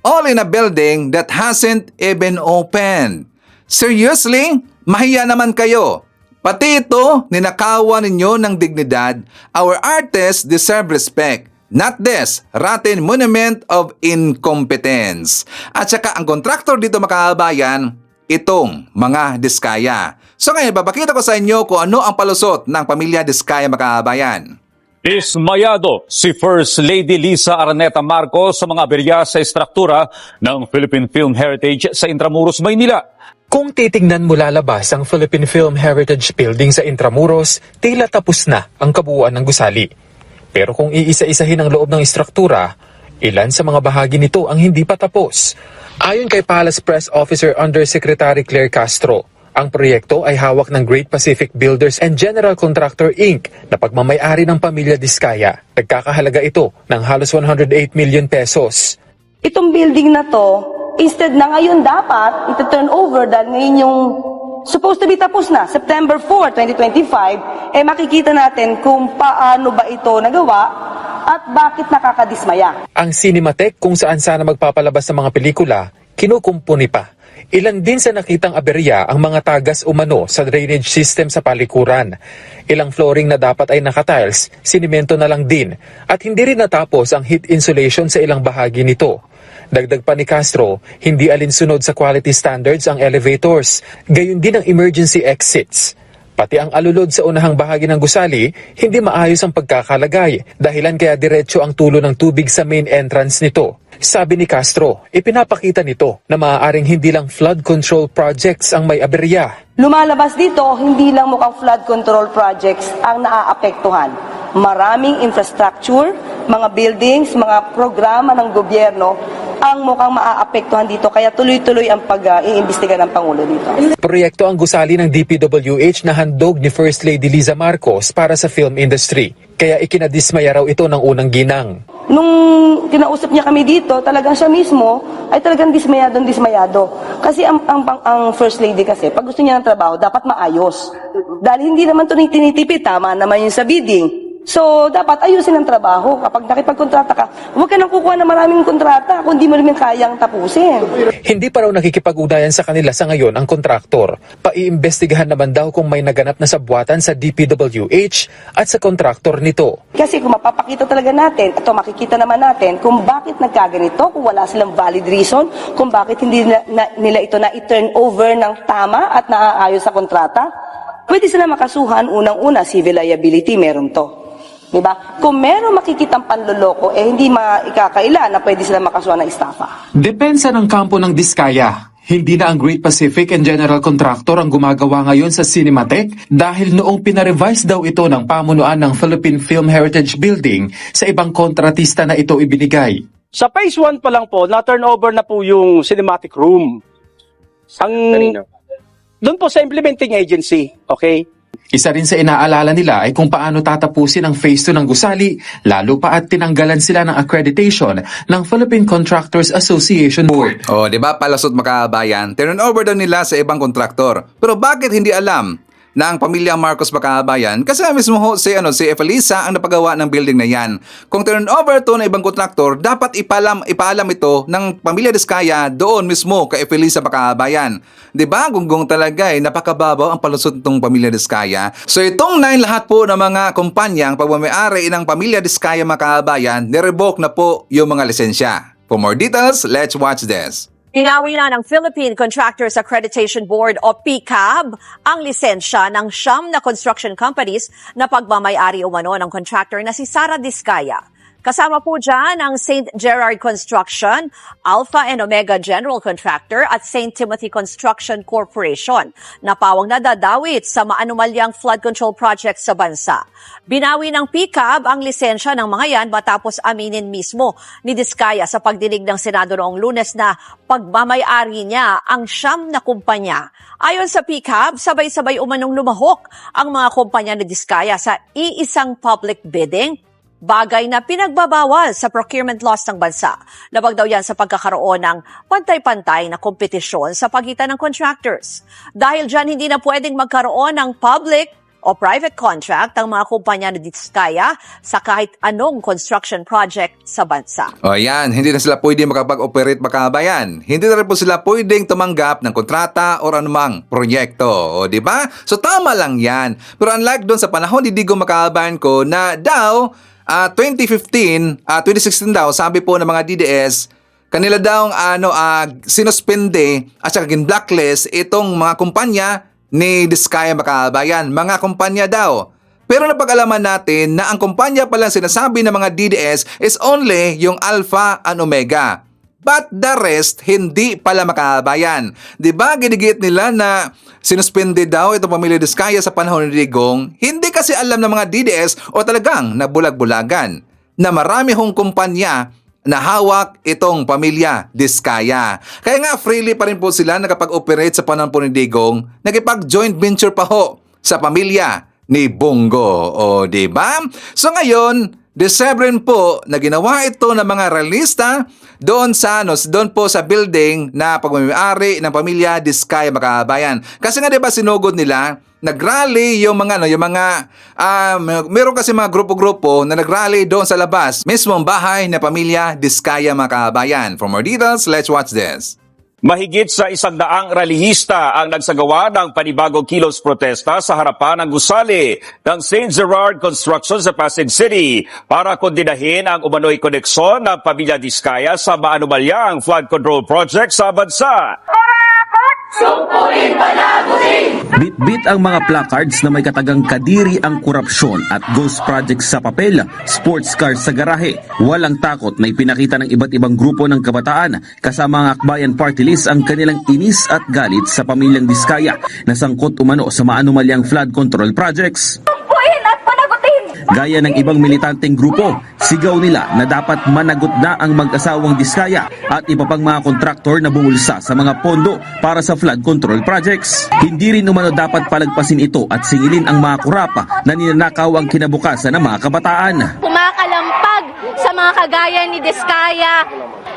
All in a building that hasn't even opened. Seriously? Mahiya naman kayo. Pati ito, ninakawan ninyo ng dignidad. Our artists deserve respect. Not this rotten monument of incompetence." At saka ang kontraktor dito makabayan, itong mga Diskaya. So ngayon, babakita ko sa inyo kung ano ang palusot ng pamilya Diskaya makabayan. Dismayado si First Lady Lisa Araneta Marcos sa mga aberya sa estruktura ng Philippine Film Heritage sa Intramuros, Maynila. Kung titingnan mula labas ang Philippine Film Heritage Building sa Intramuros, tila tapos na ang kabuuan ng gusali. Pero kung iisa-isahin ang loob ng istruktura, ilan sa mga bahagi nito ang hindi pa tapos. Ayon kay Palace Press Officer Undersecretary Claire Castro, ang proyekto ay hawak ng Great Pacific Builders and General Contractor Inc. na pagmamayari ng pamilya Diskaya. Nagkakahalaga ito ng halos 108 million pesos. Itong building na to, instead na ngayon dapat ito-turn over dahil ngayon yung supposed to be tapos na, September 4, 2025, makikita natin kung paano ba ito nagawa at bakit nakakadismaya. Ang Cinematheque kung saan sana magpapalabas ng mga pelikula, kinukumpuni pa. Ilan din sa nakitang aberya ang mga tagas umano sa drainage system sa palikuran. Ilang flooring na dapat ay nakatiles, sinimento na lang din at hindi rin natapos ang heat insulation sa ilang bahagi nito. Dagdag pa ni Castro, hindi alinsunod sa quality standards ang elevators, gayon din ang emergency exits. Pati ang alulod sa unahang bahagi ng gusali, hindi maayos ang pagkakalagay, dahilan kaya diretso ang tulo ng tubig sa main entrance nito. Sabi ni Castro, ipinapakita nito na maaaring hindi lang flood control projects ang may aberya. Lumalabas dito, hindi lang mukhang flood control projects ang naaapektuhan. Maraming infrastructure, mga buildings, mga programa ng gobyerno ang mukhang maaapektuhan dito. Kaya tuloy-tuloy ang pag-iimbestiga ng Pangulo dito. Proyekto ang gusali ng DPWH na handog ni First Lady Liza Marcos para sa film industry. Kaya ikinadismaya raw ito ng unang ginang. Nung kinausap niya kami dito, talagang siya mismo ay talagang dismayado. Kasi ang First Lady kasi, pag gusto niya ng trabaho, dapat maayos. Dahil hindi naman ito tinitipid, tama naman yung sa bidding. So, dapat ayusin ang trabaho. Kapag nakipagkontrata ka, huwag ka nang kukuha ng maraming kontrata kung di mo naman kayang tapusin. Hindi pa raw nakikipag-ugnayan sa kanila sa ngayon ang kontraktor. Paiimbestigahan naman daw kung may naganap na sabwatan sa DPWH at sa kontraktor nito. Kasi kung mapapakita talaga natin, ito makikita naman natin kung bakit nagkaganito, kung wala silang valid reason, kung bakit hindi nila ito na i-turn over ng tama at naaayos sa kontrata, pwede sila makasuhan unang-una, civil liability, meron to. Diba? Kung meron makikitang panloloko, hindi maikakaila na pwede sila makasuhan ng estafa. Depensa ng kampo ng Diskaya. Hindi na ang Great Pacific and General Contractor ang gumagawa ngayon sa Cinematheque dahil noong pinarevise daw ito ng pamunuan ng Philippine Film Heritage Building sa ibang kontratista na ito ibinigay. Sa phase 1 pa lang po, na-turnover na po yung cinematic room. Doon po sa implementing agency, okay? Isa rin sa inaalala nila ay kung paano tatapusin ang phase 2 ng gusali, lalo pa at tinanggalan sila ng accreditation ng Philippine Contractors Association Board. O, di ba, palasot makabayan, turn over daw nila sa ibang kontraktor. Pero bakit hindi alam na ang pamilya Marcos Makabayan, kasi mismo si Efelisa ang napagawa ng building na yan. Kung turn over to na ibang kontraktor, dapat ipaalam ito ng pamilya Diskaya doon mismo kay Efelisa Makabayan. Diba? Gunggong talaga napakababaw ang palusot nitong pamilya Diskaya. So itong 9 lahat po ng mga kumpanyang pagmamayari ng pamilya Diskaya Makabayan, nirevoke na po yung mga lisensya. For more details, let's watch this. Pinawi na ng Philippine Contractors Accreditation Board o PCAB ang lisensya ng 9 na construction companies na pagmamayari umano ng contractor na si Sara Diskaya. Kasama po dyan ang St. Gerard Construction, Alpha and Omega General Contractor at St. Timothy Construction Corporation na pawang nadadawit sa maanumalyang flood control project sa bansa. Binawi ng PCAB ang lisensya ng mga yan matapos aminin mismo ni Diskaya sa pagdinig ng Senado noong Lunes na pagmamayari niya ang 9 na kumpanya. Ayon sa PCAB, sabay-sabay umanong lumahok ang mga kumpanya ni Diskaya sa iisang public bidding, bagay na pinagbabawal sa procurement laws ng bansa. Labag daw yan sa pagkakaroon ng pantay-pantay na kompetisyon sa pagitan ng contractors. Dahil dyan hindi na pwedeng magkaroon ng public o private contract ang mga kumpanya ni Diskaya sa kahit anong construction project sa bansa. O yan, hindi na sila pwede makapag-operate Makabayan. Hindi na rin po sila pwedeng tumanggap ng kontrata o anumang proyekto. O di ba? So tama lang yan. Pero unlike doon sa panahon ni Digong Makabayan ko na daw 2016 daw, sabi po ng mga DDS, kanila daw sinuspende at saka blacklist itong mga kumpanya ni Diskaya Makabayan. Mga kumpanya daw. Pero napag-alaman natin na ang kumpanya palang sinasabi ng mga DDS is only yung Alpha and Omega. But the rest, hindi pala makabayan. Di ba ginigit nila na sinuspende daw itong pamilya Diskaya sa panahon ni Digong? Hindi kasi alam ng mga DDS o talagang nabulag-bulagan na marami hong kumpanya na hawak itong pamilya Diskaya. Kaya nga freely pa rin po sila nakapag-operate sa panahon po ni Digong, nakipag-joint venture pa ho sa pamilya ni Bongo. O di ba? So ngayon, December po na ginawa ito ng mga realista doon po sa building na pagmamayari ng pamilya Diskaya Makabayan. Kasi nga 'di ba sinugod nila, nagrally yung mga meron kasi mga grupo-grupo na nagrally doon sa labas, mismong bahay na pamilya Diskaya Makabayan. For more details, let's watch this. Mahigit sa 100 rallyista ang nagsagawa ng panibagong kilos protesta sa harapan ng gusali ng St. Gerard Construction sa Pasig City para kondinahin ang umano'y koneksyon ng pamilya Diskaya sa maanumalyang flood control project sa bansa. Bit-bit ang mga placards na may katagang kadiri ang korupsyon at ghost projects sa papel, sports cars sa garahe. Walang takot na ipinakita ng iba't ibang grupo ng kabataan kasama ang Akbayan Party List ang kanilang inis at galit sa pamilyang Diskaya na sangkot umano sa maanumalyang flood control projects. Gaya ng ibang militanteng grupo, sigaw nila na dapat managot na ang mag-asawang Diskaya at iba pang mga kontraktor na bumulsa sa mga pondo para sa flood control projects. Hindi rin umano dapat palagpasin ito at singilin ang mga kurapa na ninanakaw ang kinabukasan ng mga kabataan. Kumakalampag sa mga kagaya ni Diskaya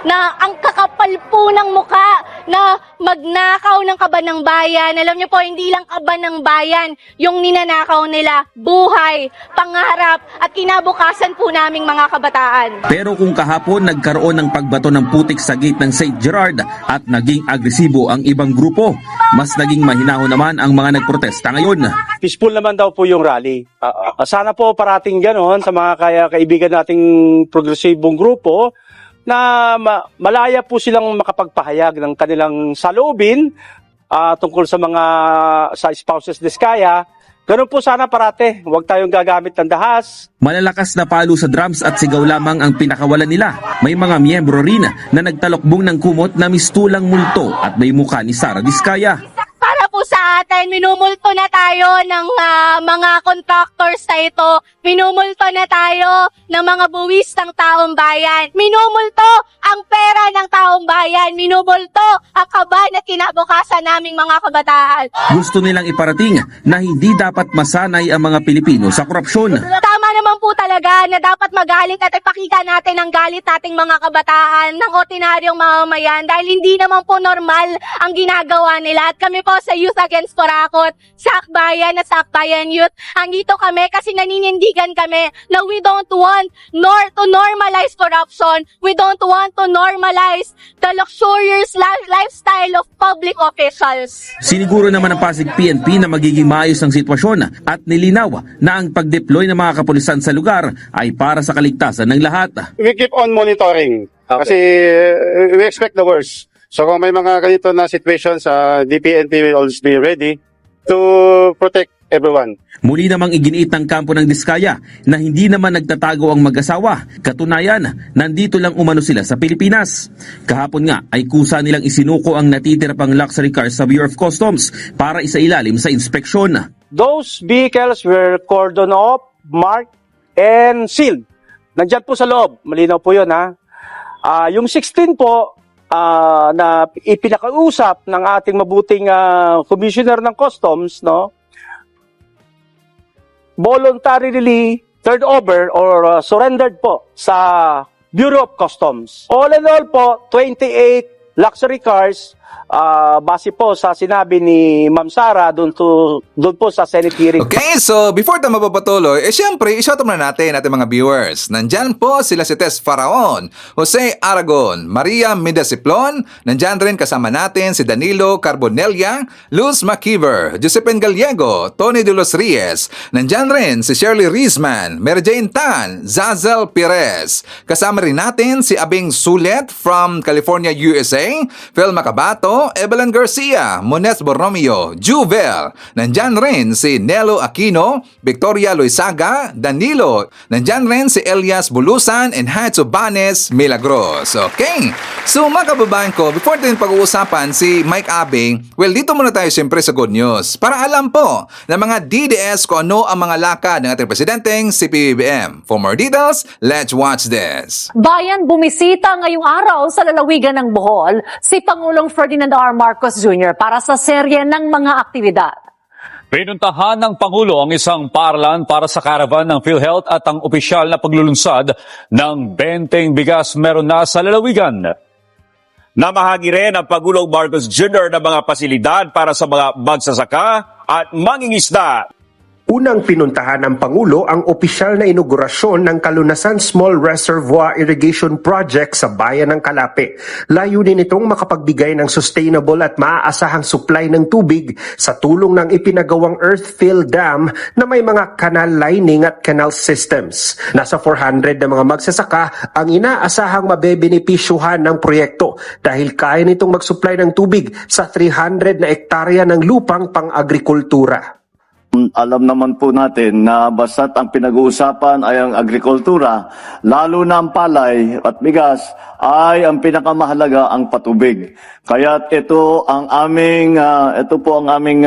na ang kakapal po ng muka na magnakaw ng kaban ng bayan. Alam niyo po, hindi lang kaban ng bayan yung ninanakaw nila, buhay, pangarap at kinabukasan po naming mga kabataan. Pero kung kahapon nagkaroon ng pagbato ng putik sa gate ng St. Gerard at naging agresibo ang ibang grupo, mas naging mahinahon naman ang mga nagprotesta ngayon. Peaceful naman daw po yung rally. Sana po parating ganon sa mga kaibigan nating progresibong grupo na malaya po silang makapagpahayag ng kanilang saloobin tungkol sa spouses Diskaya. Ganun po sana parate, huwag tayong gagamit ng dahas. Malalakas na palo sa drums at sigaw lamang ang pinakawalan nila. May mga miyembro rin na nagtalokbong ng kumot na mistulang multo at may mukha ni Sara Diskaya. Para po sa atin, minumulto na tayo ng mga contractors na ito. Minumulto na tayo ng mga buwis ng taong bayan. Minumulto ang pera ng taong bayan. Minumulto ang kaban at kinabukasan naming mga kabataan. Gusto nilang iparating na hindi dapat masanay ang mga Pilipino sa korupsyon. Tama naman po talaga na dapat magalit at ipakita natin ang galit nating mga kabataan ng ordinaryong mamamayan dahil hindi naman po normal ang ginagawa nila. At kami po sa Youth Against Kurakot, sa Akbayan at sa Akbayan Youth, andito kami kasi naninindigan kami na we don't want to normalize corruption. We don't want to normalize the luxurious lifestyle of public officials. Siniguro naman ng Pasig PNP na magiging maayos ang sitwasyon at nilinaw na ang pag-deploy ng mga kapulisan sa lugar ay para sa kaligtasan ng lahat. We keep on monitoring kasi we expect the worst. So kung may mga ganito na situations, DPNP will always be ready to protect everyone. Muli namang iginiit ng kampo ng Diskaya na hindi naman nagtatago ang mag-asawa. Katunayan, nandito lang umano sila sa Pilipinas. Kahapon nga ay kusa nilang isinuko ang natitira pang luxury cars sa Bureau of Customs para isailalim sa inspeksyon. Those vehicles were cordoned off, marked, and sealed. Nandyan po sa loob. Malinaw po yun, ha? Yung 16 po, na ipinakausap ng ating mabuting commissioner ng customs, no, voluntarily turned over or surrendered po sa Bureau of Customs. All in all po, 28 luxury cars, base po sa sinabi ni Ma'am Sara doon po sa Senate hearing. Okay, so before tayo mapapatuloy, syempre, i-shoutout muna natin ating mga viewers. Nandyan po sila si Tess Faraon, Jose Aragon, Maria Midasiplon, nandyan rin kasama natin si Danilo Carbonella, Luz McKeever, Josephine Gallego, Tony De Los Reyes, nandyan rin si Shirley Rizman, Mary Jane Tan, Zazel Perez. Kasama rin natin si Abing Sulet from California, USA, Phil Macabata, Bato, Evelyn Garcia, Monet Borromeo, Juvel. Nandyan rin si Nelo Aquino, Victoria Loizaga, Danilo. Nandyan rin si Elias Bulusan and Hatso Banes Milagros. Okay? So mga kababayan ko, before din pag-uusapan si Mike Abing, well, dito muna tayo siyempre sa good news. Para alam po ng mga DDS kung ano ang mga lakad ng ating presidenteng si PBBM. For more details, let's watch this. Bayan bumisita ngayong araw sa lalawigan ng Bohol si Pangulong Ferdinand R. Marcos Jr. para sa serye ng mga aktibidad. Pinuntahan ng Pangulo ang isang paaralan para sa caravan ng PhilHealth at ang opisyal na paglulunsad ng 20 bigas meron na sa lalawigan. Namahagi rin ang Pangulong Marcos Jr. ng mga pasilidad para sa mga magsasaka at mangingisda. Unang pinuntahan ng Pangulo ang opisyal na inaugurasyon ng Kalunasan Small Reservoir Irrigation Project sa bayan ng Calape. Layunin nitong makapagbigay ng sustainable at maaasahang supply ng tubig sa tulong ng ipinagawang earth-fill dam na may mga canal lining at canal systems. Nasa 400 na mga magsasaka ang inaasahang mabebenepisyuhan ng proyekto dahil kaya nitong mag-supply ng tubig sa 300 na ektarya ng lupang pang-agrikultura. Alam naman po natin na basta't ang pinag-uusapan ay ang agrikultura, lalo na ang palay at bigas, ay ang pinakamahalaga ang patubig. Kaya ito po ang aming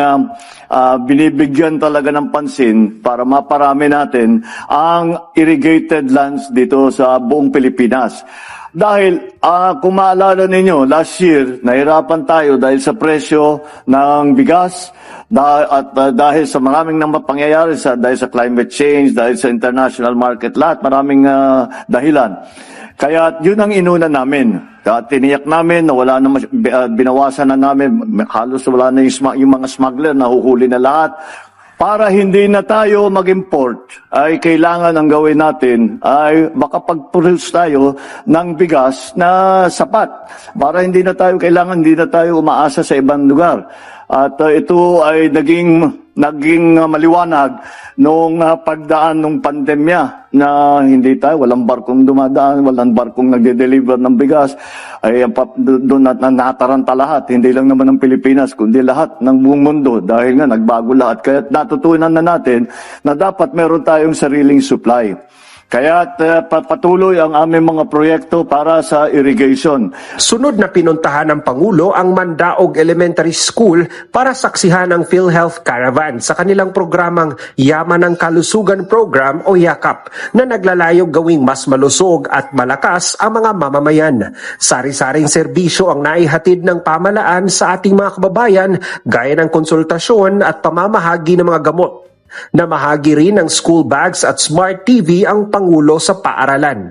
binibigyan talaga ng pansin para maparami natin ang irrigated lands dito sa buong Pilipinas. Dahil kung maalala ninyo, last year, nahirapan tayo dahil sa presyo ng bigas at dahil sa maraming pangyayari dahil sa climate change, dahil sa international market, maraming dahilan. Kaya yun ang inuna namin. Tiniyak namin na wala na binawasan na namin, halos wala na yung mga smuggler, nahuhuli na lahat. Para hindi na tayo mag-import, ay kailangan ang gawin natin ay makapag-produce tayo ng bigas na sapat. Para hindi na tayo umaasa sa ibang lugar. At ito ay naging maliwanag nung pagdaan ng pandemya na walang barkong dumadaan, walang barkong nagde-deliver ng bigas. Ay doon nataranta lahat, hindi lang naman ng Pilipinas, kundi lahat ng buong mundo dahil nga nagbago lahat. Kaya natutunan na natin na dapat meron tayong sariling supply. Kaya patuloy ang aming mga proyekto para sa irrigation. Sunod na pinuntahan ng Pangulo ang Mandaog Elementary School para saksihan ang PhilHealth Caravan sa kanilang programang Yaman ng Kalusugan Program o YAKAP na naglalayong gawing mas malusog at malakas ang mga mamamayan. Sari-saring serbisyo ang naihatid ng pamalaan sa ating mga kababayan gaya ng konsultasyon at pamamahagi ng mga gamot. Namahagi rin ng school bags at smart TV ang Pangulo sa paaralan.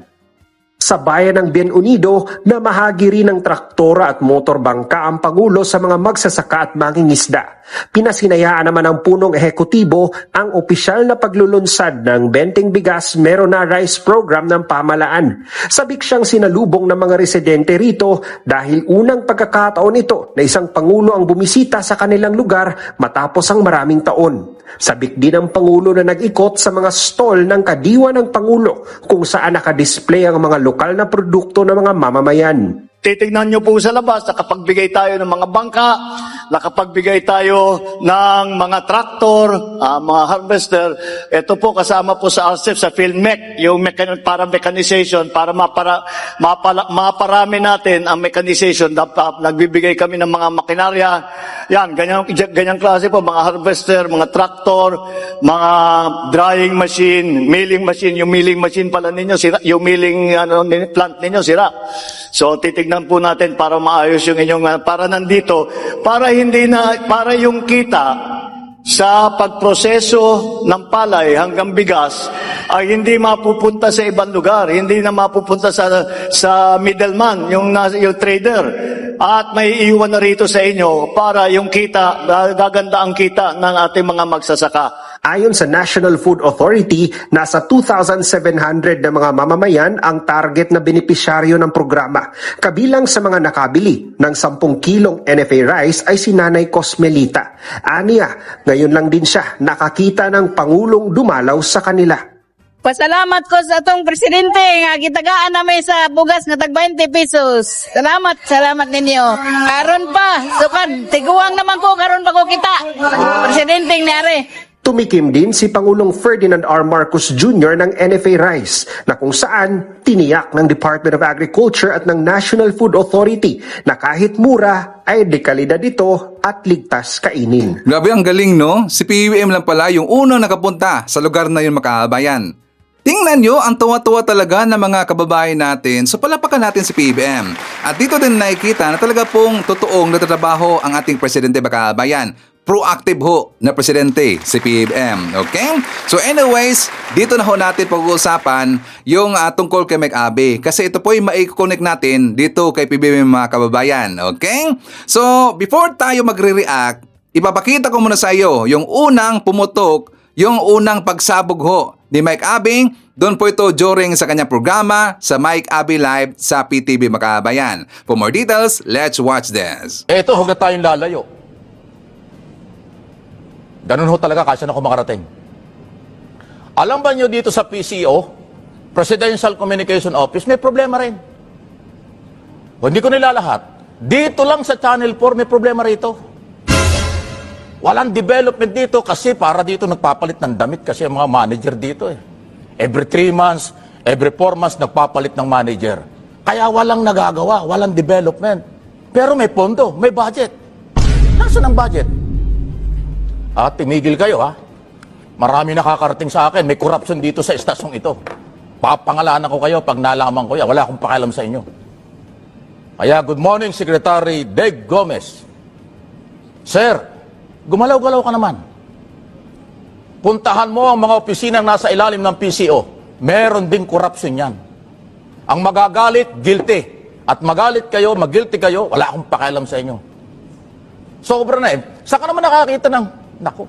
Sa bayan ng Bien Unido, namahagi rin ng traktora at motorbangka ang Pangulo sa mga magsasaka at mangingisda. Pinasinayaan naman ng punong ehekutibo ang opisyal na paglulunsad ng 20 bigas meron na rice program ng pamalaan. Sabik siyang sinalubong ng mga residente rito dahil unang pagkakataon ito na isang Pangulo ang bumisita sa kanilang lugar matapos ang maraming taon. Sabik din ang Pangulo na nag-ikot sa mga stall ng kadiwa ng Pangulo kung saan nakadisplay ang mga lokal na produkto ng mga mamamayan. Titignan nyo po sa labas, nakapagbigay tayo ng mga bangka, nakapagbigay tayo ng mga traktor, mga harvester. Ito po kasama po sa RCEP, sa PhilMech, yung para mechanization, para maparami natin ang mechanization. Nagbibigay kami ng mga makinarya. Yan, ganyang klase po, mga harvester, mga traktor, mga drying machine, milling machine. Yung milling machine pala ninyo, sira. Yung milling plant ninyo, sira. So, titignan po natin para maayos yung inyong, para nandito, para yung kita sa pagproseso ng palay hanggang bigas ay hindi mapupunta sa ibang lugar, hindi na mapupunta sa middleman, yung trader. At may iiwan na rito sa inyo para yung kita, gaganda ang kita ng ating mga magsasaka. Ayon sa National Food Authority, nasa 2,700 na mga mamamayan ang target na benepisyaryo ng programa. Kabilang sa mga nakabili ng 10 kilong NFA rice ay si Nanay Cosmelita. Aniya, ngayon lang din siya nakakita ng Pangulong dumalaw sa kanila. Pasalamat ko sa atong presidente nga gitagaan namin sa bugas nga tag 20 pesos. Salamat ninyo. Karon pa, sukad tiguang naman ko karon pa ko kita. Presidente ni are. Tumikim din si Pangulong Ferdinand R. Marcos Jr. ng NFA Rice na kung saan tiniyak ng Department of Agriculture at ng National Food Authority na kahit mura ay dekalidad ito at ligtas kainin. Grabe, ang galing, no? Si PBBM lang pala yung unang nakapunta sa lugar na yun, makabayan. Tingnan nyo, ang tuwa-tuwa talaga ng mga kababayan natin. So palapakan natin si PBBM. At dito din nakikita na talaga pong totoong natatrabaho ang ating presidente, makabayan. Proactive ho na presidente si PBBM. Okay? So anyways, dito na ho natin pag-uusapan yung tungkol kay Mike Abe. Kasi ito po yung mai-connect natin dito kay PBBM, mga kababayan. Okay? So before tayo magre-react, ipapakita ko muna sa iyo yung unang pumutok, yung unang pagsabog ho ni Mike Abe. Doon po ito during sa kanyang programa sa Mike Abe Live sa PTV, mga kababayan. For more details, let's watch this. Ito, huwag na tayong lalayo. Ganun ho talaga kasi na kumakarating. Alam ba nyo dito sa PCO, Presidential Communication Office, may problema rin. O, hindi ko nilalahat. Dito lang sa Channel 4 may problema rito. Walang development dito kasi para dito nagpapalit ng damit kasi ang mga manager dito eh. Every 3 months, every 4 months nagpapalit ng manager. Kaya walang nagagawa, walang development. Pero may pondo, may budget. Nasaan ang budget? Tumigil kayo ha. Marami nakakarating sa akin, may corruption dito sa estasyong ito. Papangalanan ko kayo pag nalaman ko yan. Wala akong pakialam sa inyo. Kaya good morning, Secretary Dave Gomez. Sir, gumalaw-galaw ka naman. Puntahan mo ang mga opisinang nasa ilalim ng PCO. Meron ding corruption yan. Ang magagalit, guilty. At magalit kayo, mag-guilty kayo, wala akong pakialam sa inyo. Sobra na eh. Saan ka naman nakakita ng... Naku,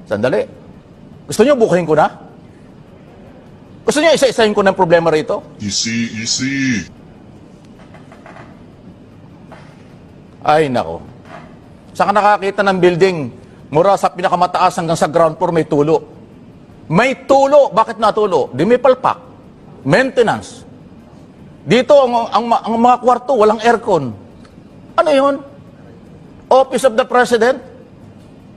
sandali. Gusto niyo bukahin ko na? Gusto niyo isa-isahin ko ng problema rito? Easy. Ay, nako. Saan ka nakakita ng building mura sa pinakamataas hanggang sa ground floor may tulo? May tulo. Bakit natulo? Di may palpak. Maintenance. Dito, ang mga kwarto, walang aircon. Ano yun? Office of the President?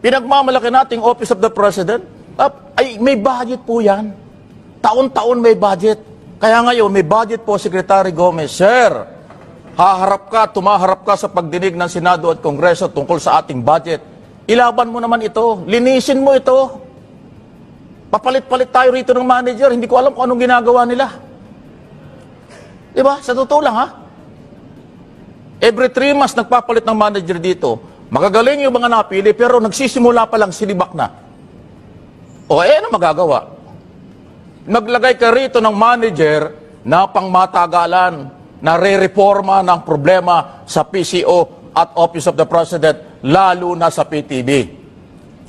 Pinagmamalaki nating Office of the President? Ay, may budget po yan. Taon-taon may budget. Kaya ngayon, may budget po, Secretary Gomez. Sir, tumaharap ka sa pagdinig ng Senado at Kongreso tungkol sa ating budget. Ilaban mo naman ito. Linisin mo ito. Papalit-palit tayo rito ng manager. Hindi ko alam kung anong ginagawa nila. Diba? Sa totoo lang, ha? Every 3 months nagpapalit ng manager dito. Magagaling yung mga napili, pero nagsisimula pa lang silibak na. Ano magagawa? Naglagay ka rito ng manager na pangmatagalan, na re-reforma ng problema sa PCO at Office of the President, lalo na sa PTV.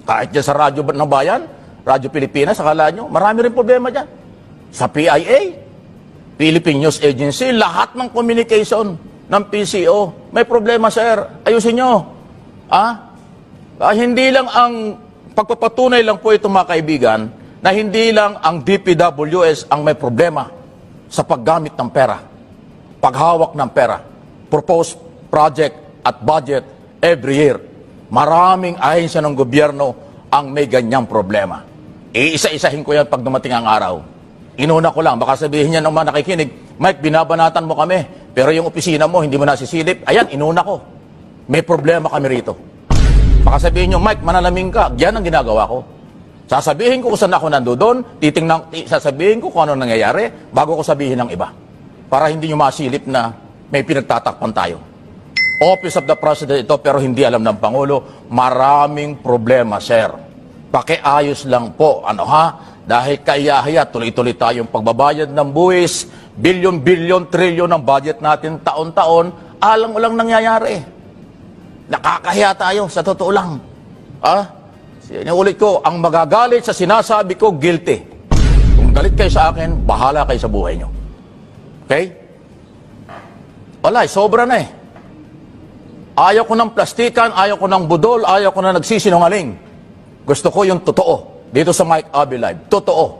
Kahit dyan sa Radyo ng Bayan, Radyo Pilipinas, akala nyo, marami rin problema dyan. Sa PIA, Philippine News Agency, lahat ng communication ng PCO, may problema, sir. Ayusin nyo. Hindi lang ang pagpapatunay lang po ito, mga kaibigan, na hindi lang ang DPWS ang may problema sa paggamit ng pera, paghawak ng pera, proposed project at budget every year. Maraming ahensya ng gobyerno ang may ganyang problema. Iisa-isahin ko yan pag dumating ang araw. Inuna ko lang, baka sabihin niya ng mga nakikinig, Mike, binabanatan mo kami, pero yung opisina mo, hindi mo nasisilip. Ayan, inuna ko. May problema kami rito. Baka sabihin nyo, Mike, manalaming ka. Yan ang ginagawa ko. Sasabihin ko kung saan ako nandoon, sasabihin ko kung ano nangyayari, bago ko sabihin ng iba. Para hindi nyo masilip na may pinagtatakpan tayo. Office of the President ito, pero hindi alam ng Pangulo. Maraming problema, sir. Pakiayos lang po. Dahil kaya tuloy-tuloy tayong pagbabayad ng buwis, bilyon-bilyon, trilyon ng budget natin taon-taon, alang walang nangyayari. Nakakahiya tayo, sa totoo lang. Sinulit ko, ang magagalit sa sinasabi ko, guilty. Kung galit kayo sa akin, bahala kayo sa buhay nyo. Okay? Wala, sobra na eh. Ayaw ko ng plastikan, ayaw ko ng budol, ayaw ko na nagsisinungaling. Gusto ko yung totoo. Dito sa Mike Abe Live, totoo.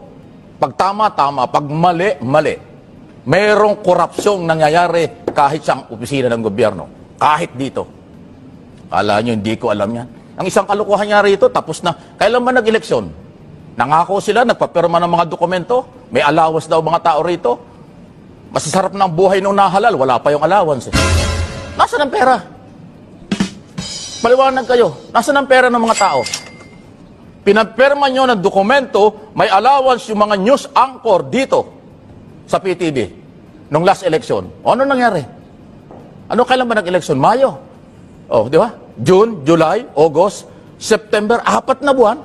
Pag tama, tama. Pag mali, mali. Mayroong korupsyong nangyayari kahit sa opisina ng gobyerno. Kahit dito. Kala nyo, hindi ko alam yan. Ang isang kalukuhan niya rito, tapos na. Kailan ba nag-eleksyon? Nangako sila, nagpapirma ng mga dokumento. May allowance daw mga tao rito. Masasarap ng buhay nung nahalal. Wala pa yung allowance. Nasaan ang pera? Maliwanag kayo. Nasaan ang pera ng mga tao? Pinapirma nyo ng dokumento, may allowance yung mga news anchor dito sa PTV nung last election. O ano nangyari? Ano kailan ba nag-election? Mayo. O, di ba? June, July, August, September, 4 na buwan.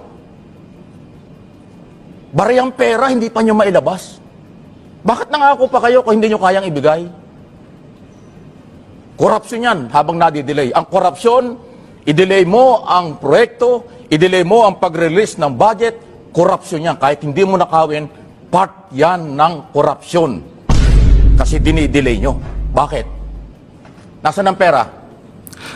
Bariyang pera, hindi pa nyo mailabas. Bakit nangako pa kayo kung hindi nyo kayang ibigay? Korupsyon yan habang nadidelay. Ang korupsyon, i-delay mo ang proyekto, i-delay mo ang pag-release ng budget, korupsyon yan. Kahit hindi mo nakawin, part yan ng korupsyon. Kasi dinidelay nyo. Bakit? Nasaan ang pera?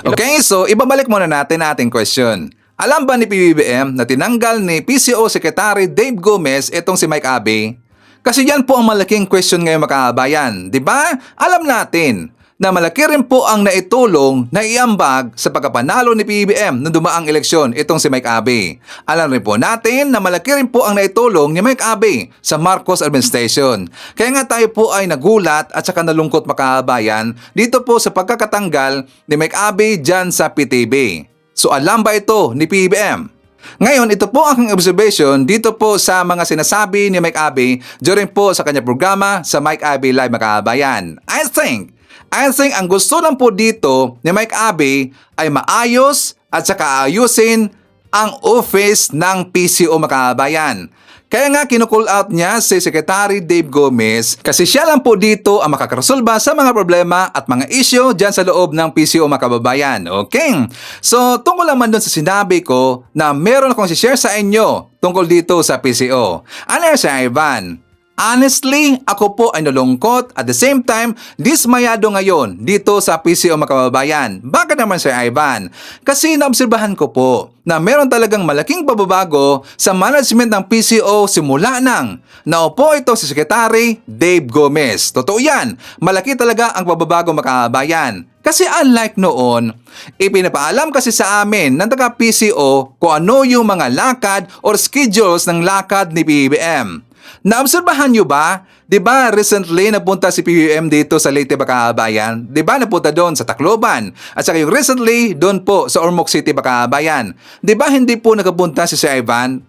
Okay, so ibabalik muna natin ating question. Alam ba ni PBBM na tinanggal ni PCO Secretary Dave Gomez itong si Mike Abe? Kasi yan po ang malaking question ngayon mga kabayan. Diba? Alam natin na malaki rin po ang naitulong na iambag sa pagkapanalo ni PBBM nung dumaang eleksyon itong si Mike Abe. Alam rin po natin na malaki rin po ang naitulong ni Mike Abe sa Marcos administration. Kaya nga tayo po ay nagulat at saka nalungkot mga kabayan dito po sa pagkakatanggal ni Mike Abe dyan sa PTV. So alam ba ito ni PBBM? Ngayon, ito po ang aking observation dito po sa mga sinasabi ni Mike Abe during po sa kanyang programa sa Mike Abe Live mga kabayan. I think ang gusto lang po dito ni Mike Abe ay maayos at saka ayusin ang office ng PCO mga kabayan. Kaya nga kinucall out niya si Secretary Dave Gomez kasi siya lang po dito ang makakaresolba sa mga problema at mga issue dyan sa loob ng PCO mga kababayan. Okay? So tungkol naman dun sa sinabi ko na meron akong share sa inyo tungkol dito sa PCO. Ano yan si Ivan? Honestly, ako po ay nalungkot at the same time, dismayado ngayon dito sa PCO mga kababayan. Bakit naman Sir Ivan? Kasi naobserbahan ko po na meron talagang malaking pagbabago sa management ng PCO simula nang naupo ito si Secretary Dave Gomez. Totoo yan, malaki talaga ang pagbabago mga kababayan. Kasi unlike noon, ipinapaalam kasi sa amin ng taga-PCO kung ano yung mga lakad or schedules ng lakad ni PBBM. Naobserbahan nyo ba? Diba recently napunta si PBBM dito sa Leyte Bakabayan? Diba napunta doon sa Tacloban? At saka yung recently doon po sa Ormoc City Bakabayan. Diba hindi po nakapunta si Sir Ivan?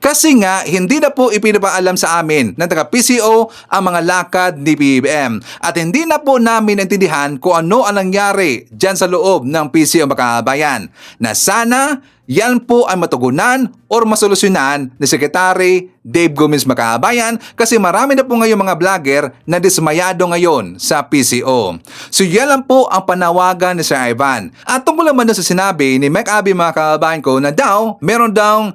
Kasi nga hindi na po ipinapaalam sa amin ng taga-PCO ang mga lakad ni PBBM. At hindi na po namin naintindihan kung ano ang nangyari dyan sa loob ng PCO Bakabayan. Na sana yan po ay matugunan or masolusyonan ni Secretary Dave Gomez Makabayan kasi marami na po ngayon mga vlogger na dismayado ngayon sa PCO. So yan lang po ang panawagan ni Sir Ivan. At tungkol naman sa sinabi ni Mike Abe mga kababayan ko na meron daw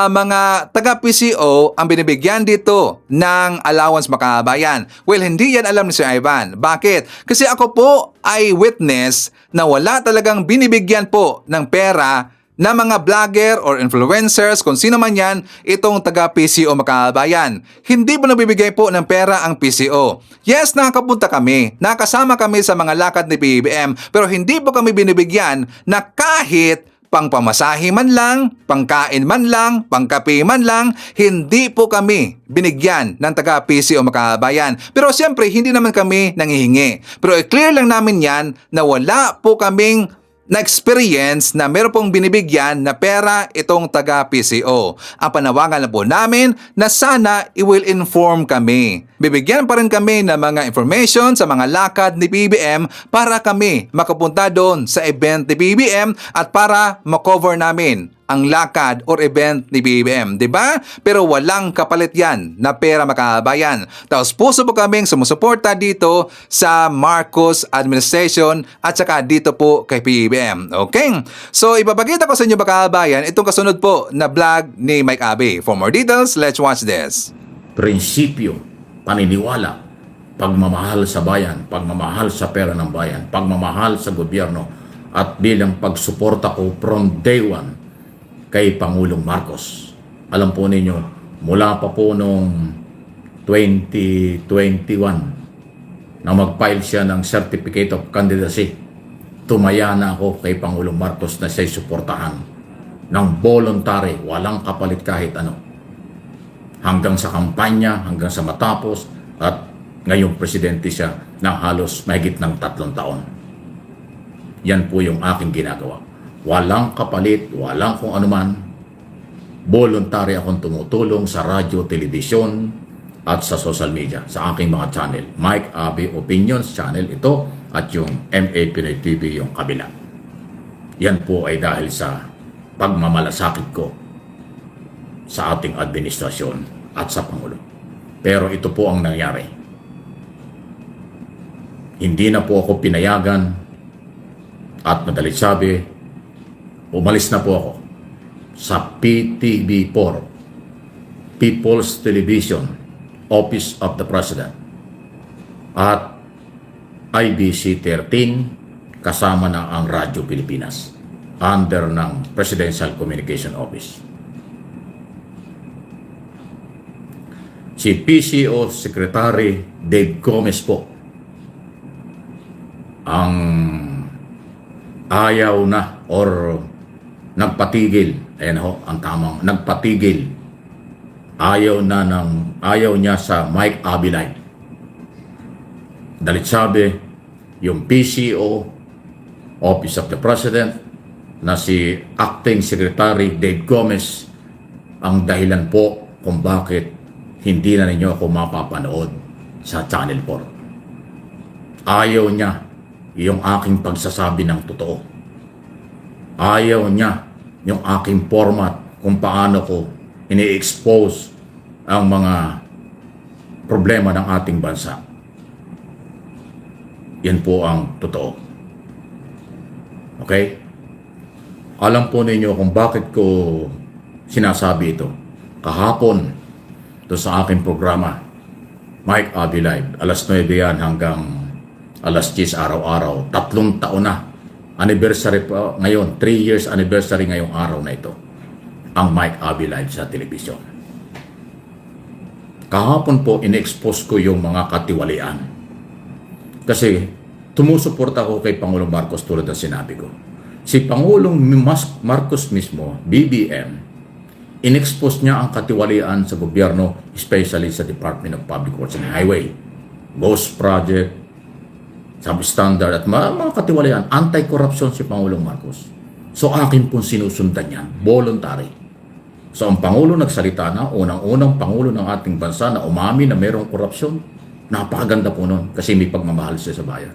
mga taga-PCO ang binibigyan dito ng allowance mga kababayan. Well, hindi yan alam ni Sir Ivan. Bakit? Kasi ako po ay witness na wala talagang binibigyan po ng pera na mga vlogger or influencers, kung sino man yan, itong taga-PCO makabayan. Hindi po nabibigay po ng pera ang PCO. Yes, nakakapunta kami, nakasama kami sa mga lakad ni PBBM, pero hindi po kami binibigyan na kahit pangpamasahe man lang, pangkain man lang, pangkape man lang, hindi po kami binigyan ng taga-PCO makabayan. Pero siyempre, hindi naman kami nangihingi. Pero i-clear lang namin yan na wala po kaming na-experience na meron pong binibigyan na pera itong taga-PCO. Ang panawagan na po namin na sana i-will inform kami. Bibigyan pa rin kami ng mga information sa mga lakad ni PBBM para kami makapunta doon sa event ni PBBM at para makover namin ang lakad or event ni PBBM, di ba? Pero walang kapalit yan na pera makabayan. Tapos puso po kaming sumusuporta dito sa Marcos administration at saka dito po kay PBBM. Okay? So ipapakita ko sa inyo makabayan itong kasunod po na vlog ni Mike Abe. For more details, let's watch this. Prinsipyo, paniniwala, pagmamahal sa bayan, pagmamahal sa pera ng bayan, pagmamahal sa gobyerno at bilang pagsuporta ko from day one kay Pangulong Marcos. Alam po ninyo, mula pa po nung 2021 na mag-file siya ng Certificate of Candidacy. Tumaya na ako kay Pangulong Marcos na siya'y suportahan ng voluntary, walang kapalit kahit ano. Hanggang sa kampanya, hanggang sa matapos, at ngayong presidente siya na halos mahigit ng 3 taon. Yan po yung aking ginagawa. Walang kapalit, walang kung anuman. Voluntary akong tumutulong sa radyo, telebisyon, at sa social media, sa aking mga channel. Mike Abby Opinions channel ito, at yung MA Pinoy TV yung kabila. Yan po ay dahil sa pagmamalasakit ko sa ating administrasyon at sa Pangulo. Pero ito po ang nangyari. Hindi na po ako pinayagan at madalit sabi, umalis na po ako sa PTV4, People's Television, Office of the President, at IBC 13 kasama na ang Radyo Pilipinas under ng Presidential Communication Office. Si PCO Secretary Dave Gomez po ang ayaw na or nagpatigil, ayan ho, ang tamang nagpatigil, ayaw niya sa Mike Abby Live. Dalit sabi, yung PCO, Office of the President, na si Acting Secretary Dave Gomez, ang dahilan po kung bakit hindi na ninyo ako mapapanood sa Channel 4. Ayaw niya yung aking pagsasabi ng totoo. Ayaw niya yung aking format kung paano ko ini-expose ang mga problema ng ating bansa. Yan po ang totoo. Okay? Alam po ninyo kung bakit ko sinasabi ito. Kahapon, ito sa aking programa, Mike Abby Live, alas 9 yan hanggang alas 10 araw-araw. 3 taon na. Anniversary pa ngayon, 3 years anniversary ngayong araw na ito. Ang Mike Abby Live sa telebisyon. Kahapon po, in-expose ko yung mga katiwalian. Kasi tumusuporta ako kay Pangulong Marcos tulad ng sinabi ko. Si Pangulong Marcos mismo, BBM, in-expose niya ang katiwalian sa gobyerno, especially sa Department of Public Works and Highway, Ghost Project, substandard at mga katiwalian. Anti-corruption si Pangulong Marcos. So akin pong sinusundan yan, voluntary. So ang Pangulo nagsalita na, unang-unang Pangulo ng ating bansa na umami na mayroong korupsyon, napakaganda po nun kasi may pagmamahal siya sa bayan.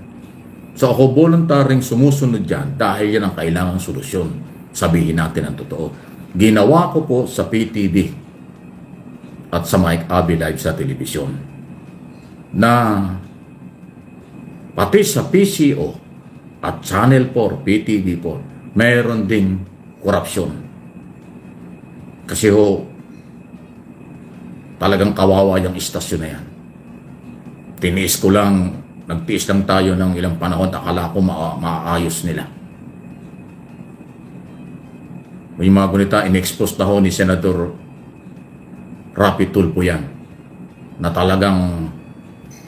So ako voluntaryong sumusunod dyan dahil yan ang kailangang solusyon. Sabihin natin ang totoo. Ginawa ko po sa PTV at sa Mike Abby Live sa telebisyon na pati sa PCO at Channel 4, PTV4, mayroon ding korupsyon. Kasi ho, talagang kawawa yung istasyon na yan. Tiniis ko lang, nagtiis lang tayo ng ilang panahon, akala ko maayos nila. May mga gunita, in-expose na ho ni Senador Rapi Tulfo yan, na talagang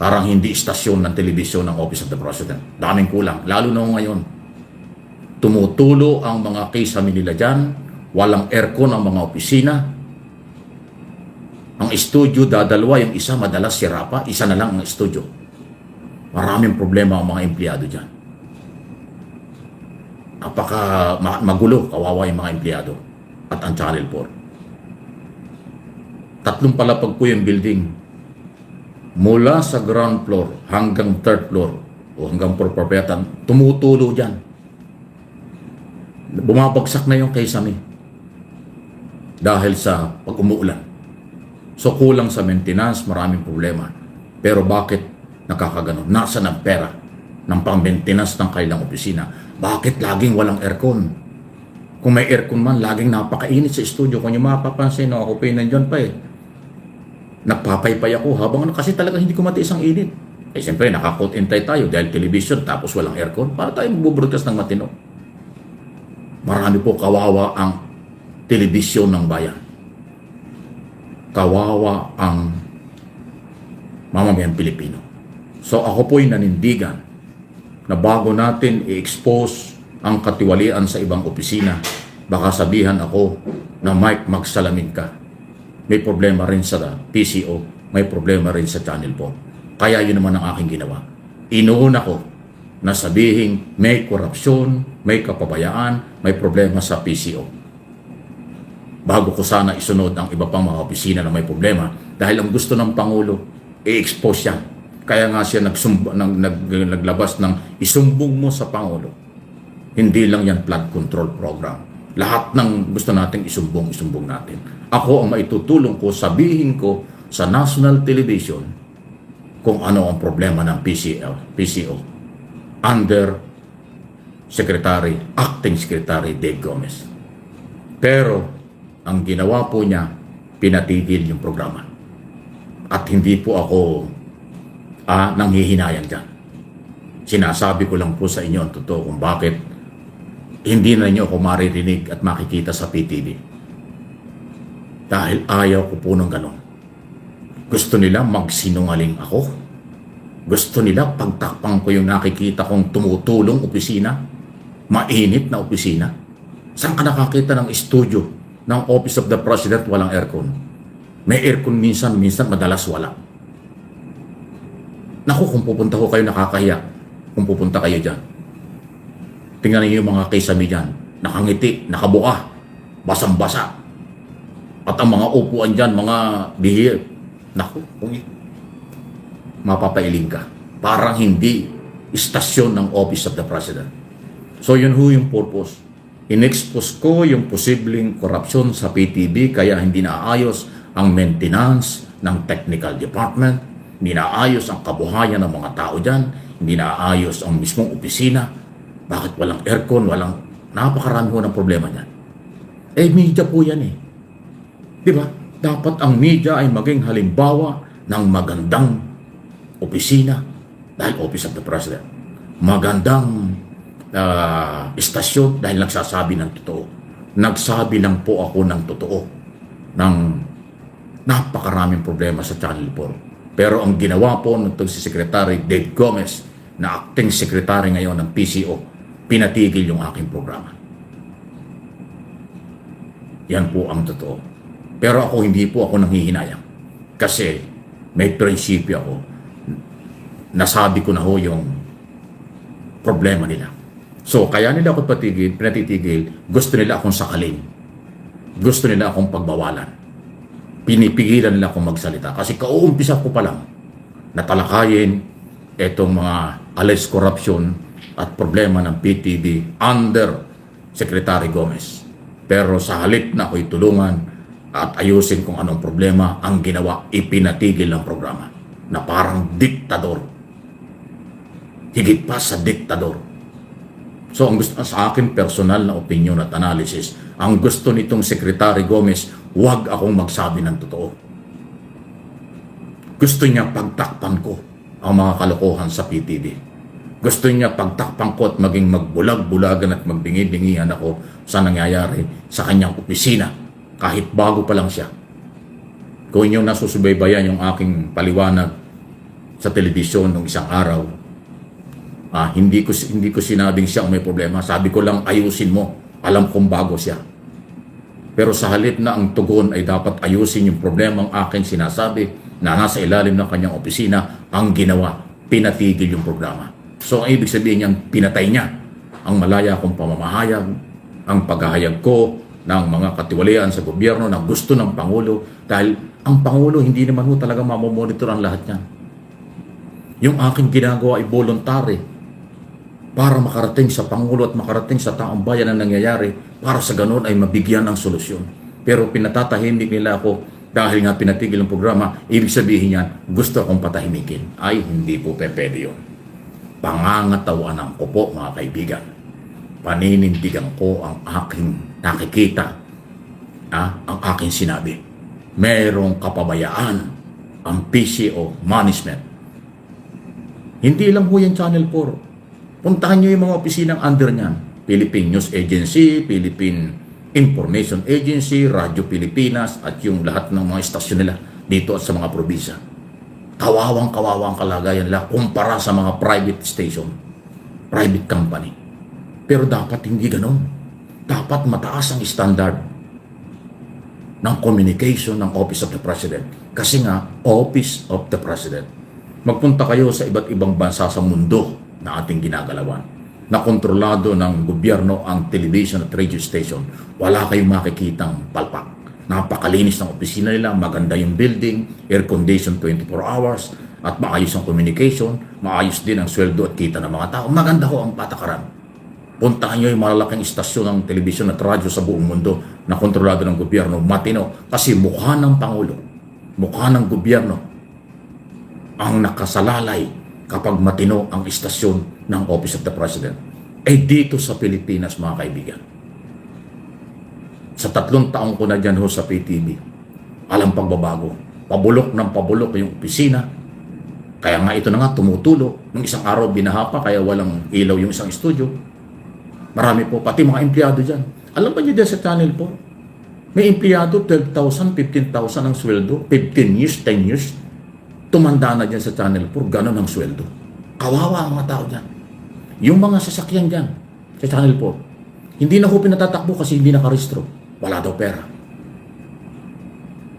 parang hindi istasyon ng telebisyon ng Office of the President. Daming kulang, lalo na ngayon. Tumutulo ang mga kisame nila dyan, walang aircon ang mga opisina. Ang studio, dadalawa, yung isa madalas sira pa, isa na lang ang studio. Maraming problema ang mga empleyado dyan. Napaka magulo, kawawa yung mga empleyado at ang Channel 4. 3 palapag po yung building. Mula sa ground floor hanggang 3rd floor o hanggang proprietary, tumutulo dyan. Bumabagsak na yung kisame dahil sa pag-umuulan. So kulang sa maintenance, maraming problema. Pero bakit nakakaganon? Nasaan ang pera ng pang-maintenance ng kailang opisina? Bakit laging walang aircon? Kung may aircon man, laging napakainit sa studio. Kung yung mapapansin, ako pa nandyan pa eh. Nagpapaypay ako habang kasi talaga hindi ko matiis ang init. Eh siyempre, naka-coat-and-tie tayo dahil television tapos walang aircon. Para tayo magbubroadcast ng matino. Marami po kawawa ang telebisyon ng bayan. Kawawa ang mamamayang Pilipino. So ako po'y nanindigan na bago natin i-expose ang katiwalian sa ibang opisina, baka sabihan ako na Mike, magsalamin ka. May problema rin sa PCO, may problema rin sa Channel 4. Kaya yun naman ang aking ginawa. Inuuna ko na sabihin may korupsyon, may kapabayaan, may problema sa PCO. Bago ko sana isunod ang iba pang mga opisina na may problema dahil ang gusto ng Pangulo, i-expose yan. Kaya nga siya naglabas ng isumbong mo sa Pangulo. Hindi lang yan flood control program. Lahat ng gusto nating isumbong natin. Ako ang maitutulong ko, sabihin ko sa national television kung ano ang problema ng PCO under Acting Secretary Dave Gomez. Pero ang ginawa po niya, pinatigil yung programa. At hindi po ako nanghihinayang dyan. Sinasabi ko lang po sa inyo ang totoo kung bakit hindi na niyo ako maririnig at makikita sa PTV. Dahil ayaw ko po ng ganon. Gusto nila magsinungaling ako. Gusto nila pagtakpang ko yung nakikita kong tumutulong opisina. Mainit na opisina. Saan ka nakakita ng studio ng Office of the President walang aircon? May aircon minsan madalas wala. Naku, kung pupunta ko kayo nakakahiya. Kung pupunta kayo dyan. Tingnan niyo yung mga kisame dyan. Nakangiti, nakabuka, basang-basa. At ang mga upuan dyan, mga bihir. Naku, mapapailing ka. Parang hindi istasyon ng Office of the President. So yun ho yung purpose. In-expose ko yung posibleng korupsyon sa PTV kaya hindi naayos ang maintenance ng technical department, hindi naayos ang kabuhayan ng mga tao dyan, hindi naayos ang mismong opisina. Bakit walang aircon, napakarami ho ng problema niyan. Media po yan eh. Di ba? Dapat ang media ay maging halimbawa ng magandang opisina dahil Office of the President. Magandang istasyon dahil nagsasabi ng totoo. Nagsabi lang po ako ng totoo ng napakaraming problema sa Channel 4. Pero ang ginawa po nitong si Secretary Dave Gomez na acting secretary ngayon ng PCO, pinatigil yung aking programa. Yan po ang totoo. Pero ako hindi po ako nanghihinayang. Kasi may prinsipyo ako. Nasabi ko na ho yung problema nila. So, kaya nila ako pinatitigil, gusto nila akong sakalin. Gusto nila akong pagbawalan. Pinipigilan nila akong magsalita. Kasi kauumpisa ko pa lang na talakayin itong mga alleged corruption at problema ng PTV under Secretary Gomez. Pero sa halip na ako'y tulungan at ayusin kung anong problema, ang ginawa, ipinatigil ang programa na parang diktador. Higit pa sa diktador. So ang gusto sa akin personal na opinion at analysis, ang gusto nitong Secretary Gomez, huwag akong magsabi ng totoo. Gusto niya pagtakpan ko ang mga kalokohan sa PTV. Gusto niya pagtakpan ko at maging magbulag-bulagan at magbingi-bingihan ako sa nangyayari sa kanyang opisina kahit bago pa lang siya. Kung inyong nasusubaybayan yung aking paliwanag sa telebisyon nung isang araw, hindi ko sinabing siya ang may problema. Sabi ko lang, ayusin mo. Alam kong bago siya. Pero sa halip na ang tugon ay dapat ayusin yung problema ang aking sinasabi na nasa ilalim ng kanyang opisina, ang ginawa, pinatigil yung programa. So ang ibig sabihin niyang pinatay niya ang malaya kong pamamahayag, ang paghahayag ko ng mga katiwalian sa gobyerno na gusto ng Pangulo dahil ang Pangulo hindi naman ho talaga mamomonitor ang lahat niyan. Yung aking ginagawa ay voluntary para makarating sa Pangulo at makarating sa taong bayan ang nangyayari para sa ganun ay mabigyan ng solusyon. Pero pinatatahimik nila ako dahil nga pinatigil ang programa, ibig sabihin niyan, gusto akong patahimikin. Ay, hindi po pwede yun. Pangangatawanan ko po, mga kaibigan. Paninindigan ko ang aking nakikita, ang aking sinabi. Merong kapabayaan ang PCO management. Hindi lang po yan Channel 4. Puntahan nyo yung mga opisinang under niyan. Philippine News Agency, Philippine Information Agency, Radyo Pilipinas, at yung lahat ng mga istasyon nila dito at sa mga probinsya. Kawawang kalagayan nila kumpara sa mga private station, private company. Pero dapat hindi ganon. Dapat mataas ang standard ng communication ng Office of the President. Kasi nga, Office of the President. Magpunta kayo sa iba't ibang bansa sa mundo na ating ginagalawan, na kontrolado ng gobyerno ang television at radio station. Wala kayong makikitang palpak. Napakalinis ng opisina nila, maganda yung building, air condition 24 hours, at maayos ang communication, maayos din ang sweldo at kita ng mga tao. Maganda ho ang patakaran. Puntahan nyo yung malalaking istasyon ng television at radyo sa buong mundo na kontrolado ng gobyerno, matino. Kasi mukha ng Pangulo, mukha ng gobyerno ang nakasalalay kapag matino ang istasyon ng Office of the President. Dito sa Pilipinas, mga kaibigan, sa 3 taong ko na dyan ho sa PTV, alam pagbabago. Pabulok ng pabulok yung opisina. Kaya nga ito na nga tumutulo. Nung isang araw binaha pa, kaya walang ilaw yung isang studio. Marami po, pati mga empleyado dyan. Alam ba niyo dyan sa Channel 4? May empleyado, 12,000, 15,000 ang sweldo. 15 years, 10 years. Tumanda na dyan sa Channel 4, ganun ang sweldo. Kawawa ang mga tao dyan. Yung mga sasakyan dyan sa Channel 4, hindi na ho pinatatakbo kasi hindi nakarehistro. Wala daw pera.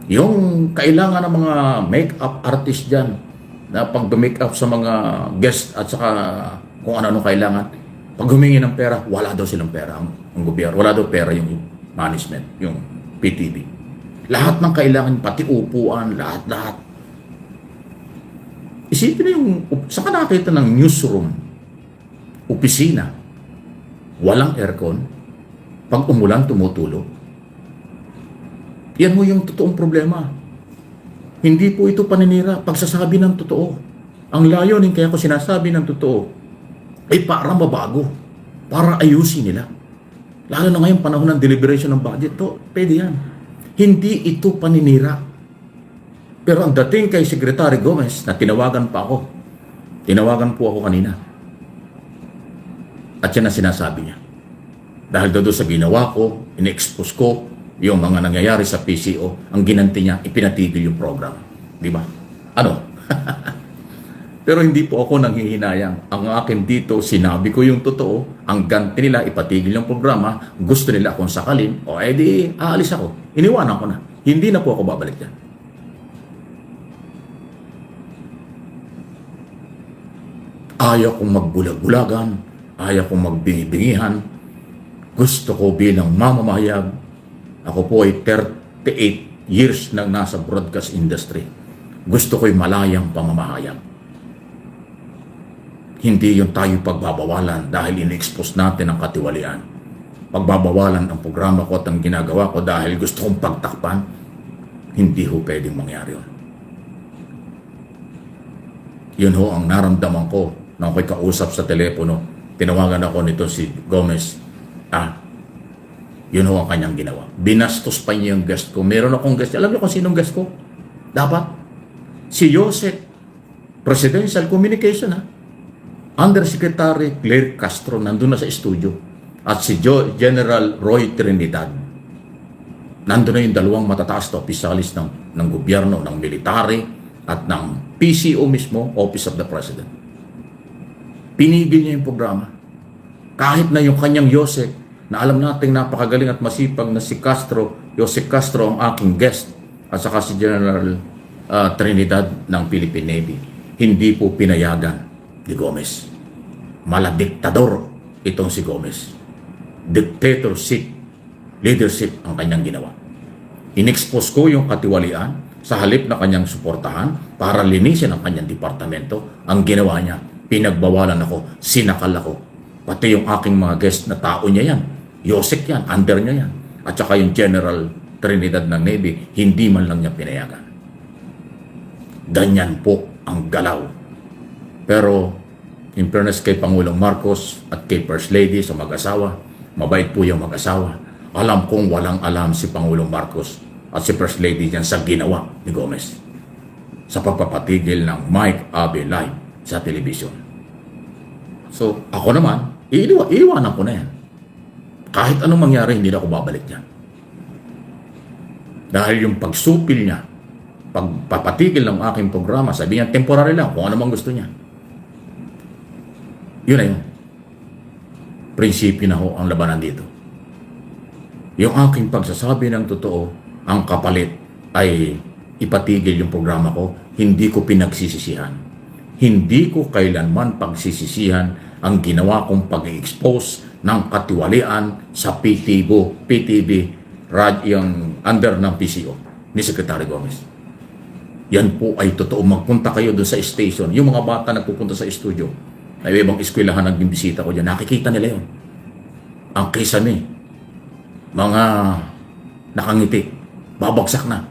Yung kailangan ng mga make-up artist dyan, na pag-make-up sa mga guest at saka kung ano-ano kailangan, pag humingi ng pera, wala daw silang pera ang gobyerno. Wala daw pera yung management, yung PTV. Lahat ng kailangan, pati upuan, lahat. Isipin na yung, saan ka nakita ng newsroom, opisina, walang aircon, pag umulan, tumutulo. Yan mo yung totoong problema. Hindi po ito paninira, pagsasabi ng totoo. Ang layunin kaya ko sinasabi ng totoo, ay para mabago, para ayusin nila. Lalo na ngayon panahon ng deliberation ng budget, to, pwede yan. Hindi ito paninira. Pero ang dating kay Secretary Gomez, na tinawagan po ako kanina. At yan ang sinasabi niya. Dahil doon sa ginawa ko, in-expose ko yung mga nangyayari sa PCO, ang ginanti niya, ipinatigil yung program. Di ba? Ano? Pero hindi po ako nanghihinayang. Ang akin dito, sinabi ko yung totoo. Ang ganti nila, ipatigil yung programa. Gusto nila akong sakalin. O edi, aalis ako. Iniwanan ko na. Hindi na po ako babalik dyan. Ayaw kong magbulag-bulagan. Ayaw kong magbingi-bingihan. Gusto ko bilang mamamahayag. Ako po ay 38 years nang nasa broadcast industry. Gusto ko'y malayang pamamahayag. Hindi yung tayo pagbabawalan dahil in-expose natin ang katiwalian. Pagbabawalan ang programa ko at ang ginagawa ko dahil gusto kong pagtakpan, hindi ho pwedeng mangyari yun. Yun ho ang naramdaman ko na ako'y kausap sa telepono. Tinawagan ako nito si Gomez. Yun ho ang kanyang ginawa. Binastos pa niya yung guest ko. Meron akong guest. Alam niyo kung sinong guest ko? Dapat si Joseph, Presidential Communication, Undersecretary Claire Castro nandun na sa studio at si General Roy Trinidad. Nandun na yung dalawang matataas na opisyalis ng gobyerno, ng military at ng PCO mismo, Office of the President. Pinigil niya yung programa. Kahit na yung kanyang Joseph, na alam nating napakagaling at masipag na si Joseph Castro ang aking guest at saka si General Trinidad ng Philippine Navy, hindi po pinayagan ni Gomez. Maladiktador itong si Gomez. Dictatorship, leadership ang kanyang ginawa. In-expose ko yung katiwalian sa halip na kanyang suportahan para linisin ang kanyang departamento. Ang ginawa niya, pinagbawalan ako, sinakal ako. Pati yung aking mga guest na tao niya yan. Yosek yan, under niya yan. At saka yung General Trinidad ng Navy, hindi man lang niya pinayagan. Ganyan po ang galaw. Pero, in fairness kay Pangulong Marcos at kay First Lady sa mag-asawa, mabait po yung mag-asawa. Alam kong walang alam si Pangulong Marcos at si First Lady dyan sa ginawa ni Gomez sa pagpapatigil ng Mike Abe Live sa television. So, ako naman, iiwanan ko na yan. Kahit anong mangyari, hindi na ako babalik dyan. Dahil yung pagsupil niya pagpapatigil ng aking programa, sabi niya, temporary lang, kung ano mang gusto niya. Yun na yun. Prinsipyo na ho ang labanan dito. Yung aking pagsasabi ng totoo, ang kapalit ay ipatigil yung programa ko, hindi ko pinagsisisihan. Hindi ko kailanman pagsisisihan ang ginawa kong pag-expose ng katiwalian sa PTV, yung under ng PCO ni Secretary Gomez. Yan po ay totoo. Magpunta kayo doon sa station. Yung mga bata nagpupunta sa studio, ay ibang eskwelahan nagbibisita ko dyan. Nakikita nila yun. Ang kisame, mga nakangiti, babagsak na.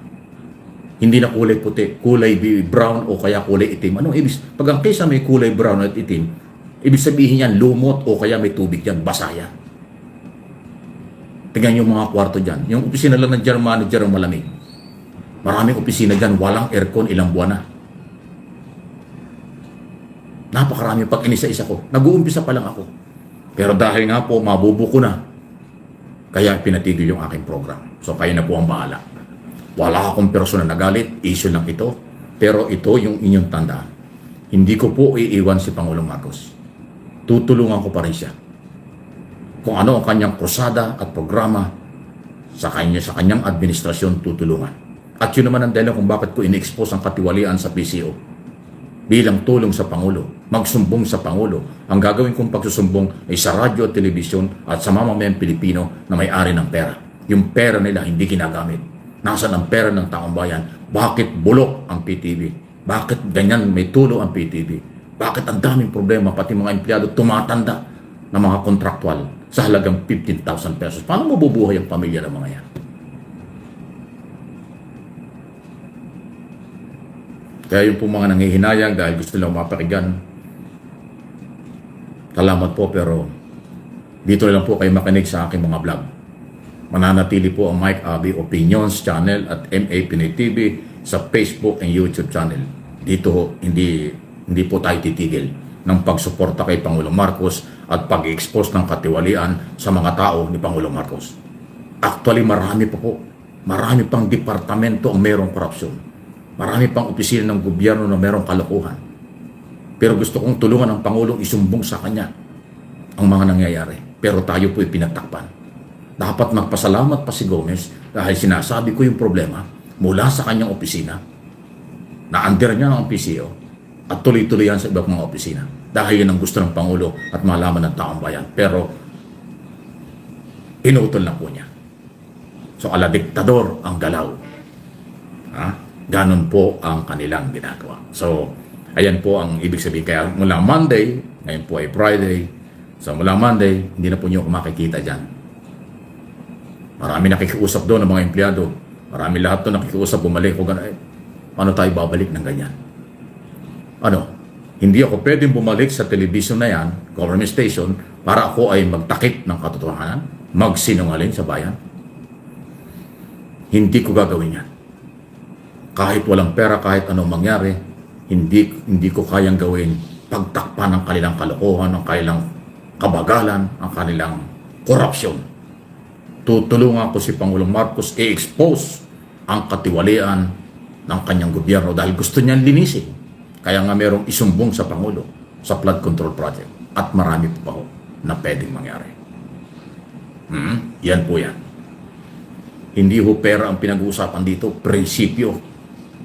Hindi na kulay puti, kulay brown o kaya kulay itim. Anong ibig? Pag ang kisame kulay brown at itim, ibig sabihin yan, lumot o kaya may tubig yan, basaya. Tingnan yung mga kwarto dyan. Yung opisina lang ng general manager ang malamig. Maraming opisina dyan, walang aircon, ilang buwan na. Napakarami pag inisa-isa ko. Nag-uumpisa pa lang ako. Pero dahil nga po, mabubuko na. Kaya pinatigil yung aking program. So kayo na po ang bahala. Wala akong personal na galit, issue lang ito. Pero ito yung inyong tandaan. Hindi ko po iiwan si Pangulong Marcos. Tutulungan ko pa rin siya. Kung ano ang kanyang krusada at programa sa kanyang administrasyon, tutulungan. At yun naman ang dahilan kung bakit ko in-expose ang katiwalian sa PCO. Bilang tulong sa Pangulo, magsumbong sa Pangulo. Ang gagawin kong pagsusumbong ay sa radyo at telebisyon at sa mamamayang Pilipino na may-ari ng pera. Yung pera nila hindi ginagamit. Nasaan ang pera ng taong bayan? Bakit bulok ang PTV? Bakit ganyan may tulo ang PTV? Bakit ang daming problema, pati mga empleyado tumatanda na mga kontraktual sa halagang 15,000 pesos? Paano mabubuhay ang pamilya ng mga yan? Kaya yung po mga nangihinayang dahil gusto lang mapakinggan, salamat po, pero dito lang po kayo makinig sa aking mga vlog. Mananatili po ang Mike Abby Opinions channel at MA Pinoy TV sa Facebook and YouTube channel. Dito hindi po tayo titigil ng pagsuporta kay Pangulong Marcos at pag-expose ng katiwalian sa mga tao ni Pangulong Marcos. Actually, marami pa po. Marami pang departamento ang merong korupsyon. Marami pang opisina ng gobyerno na merong kalokohan. Pero gusto kong tulungan ng Pangulong isumbong sa kanya ang mga nangyayari. Pero tayo po ipinagtakpan. Dapat magpasalamat pa si Gomez dahil sinasabi ko yung problema mula sa kanyang opisina na under niya ng PCO at tuloy-tuloy yan sa ibang mga opisina. Dahil yan ang gusto ng Pangulo at malaman ng taong bayan. Pero pinutol na po niya. So ala diktador ang galaw. Ganon po ang kanilang ginagawa. So ayan po ang ibig sabihin. Kaya mula Monday, ngayon po ay Friday. So mula Monday, hindi na po niyo makikita dyan. Marami nakikiusap doon ng mga empleyado. Marami lahat doon nakikiusap, bumalik ko gano'n. Paano tayo babalik ng ganyan? Hindi ako pwedeng bumalik sa television na yan, government station, para ako ay magtakip ng katotohanan, magsinungaling sa bayan. Hindi ko gagawin yan. Kahit walang pera, kahit anong mangyari, hindi ko kayang gawin pagtakpan ng kanilang kalokohan, ng kanilang kabagalan, ang kanilang korupsyon. Tutulungan ko si Pangulong Marcos i-expose ang katiwalian ng kanyang gobyerno dahil gusto niyang linisin. Kaya nga merong isumbong sa Pangulo sa flood control project. At marami pa ho na pwedeng mangyari. Yan po yan. Hindi ho pera ang pinag-uusapan dito, prinsipyo.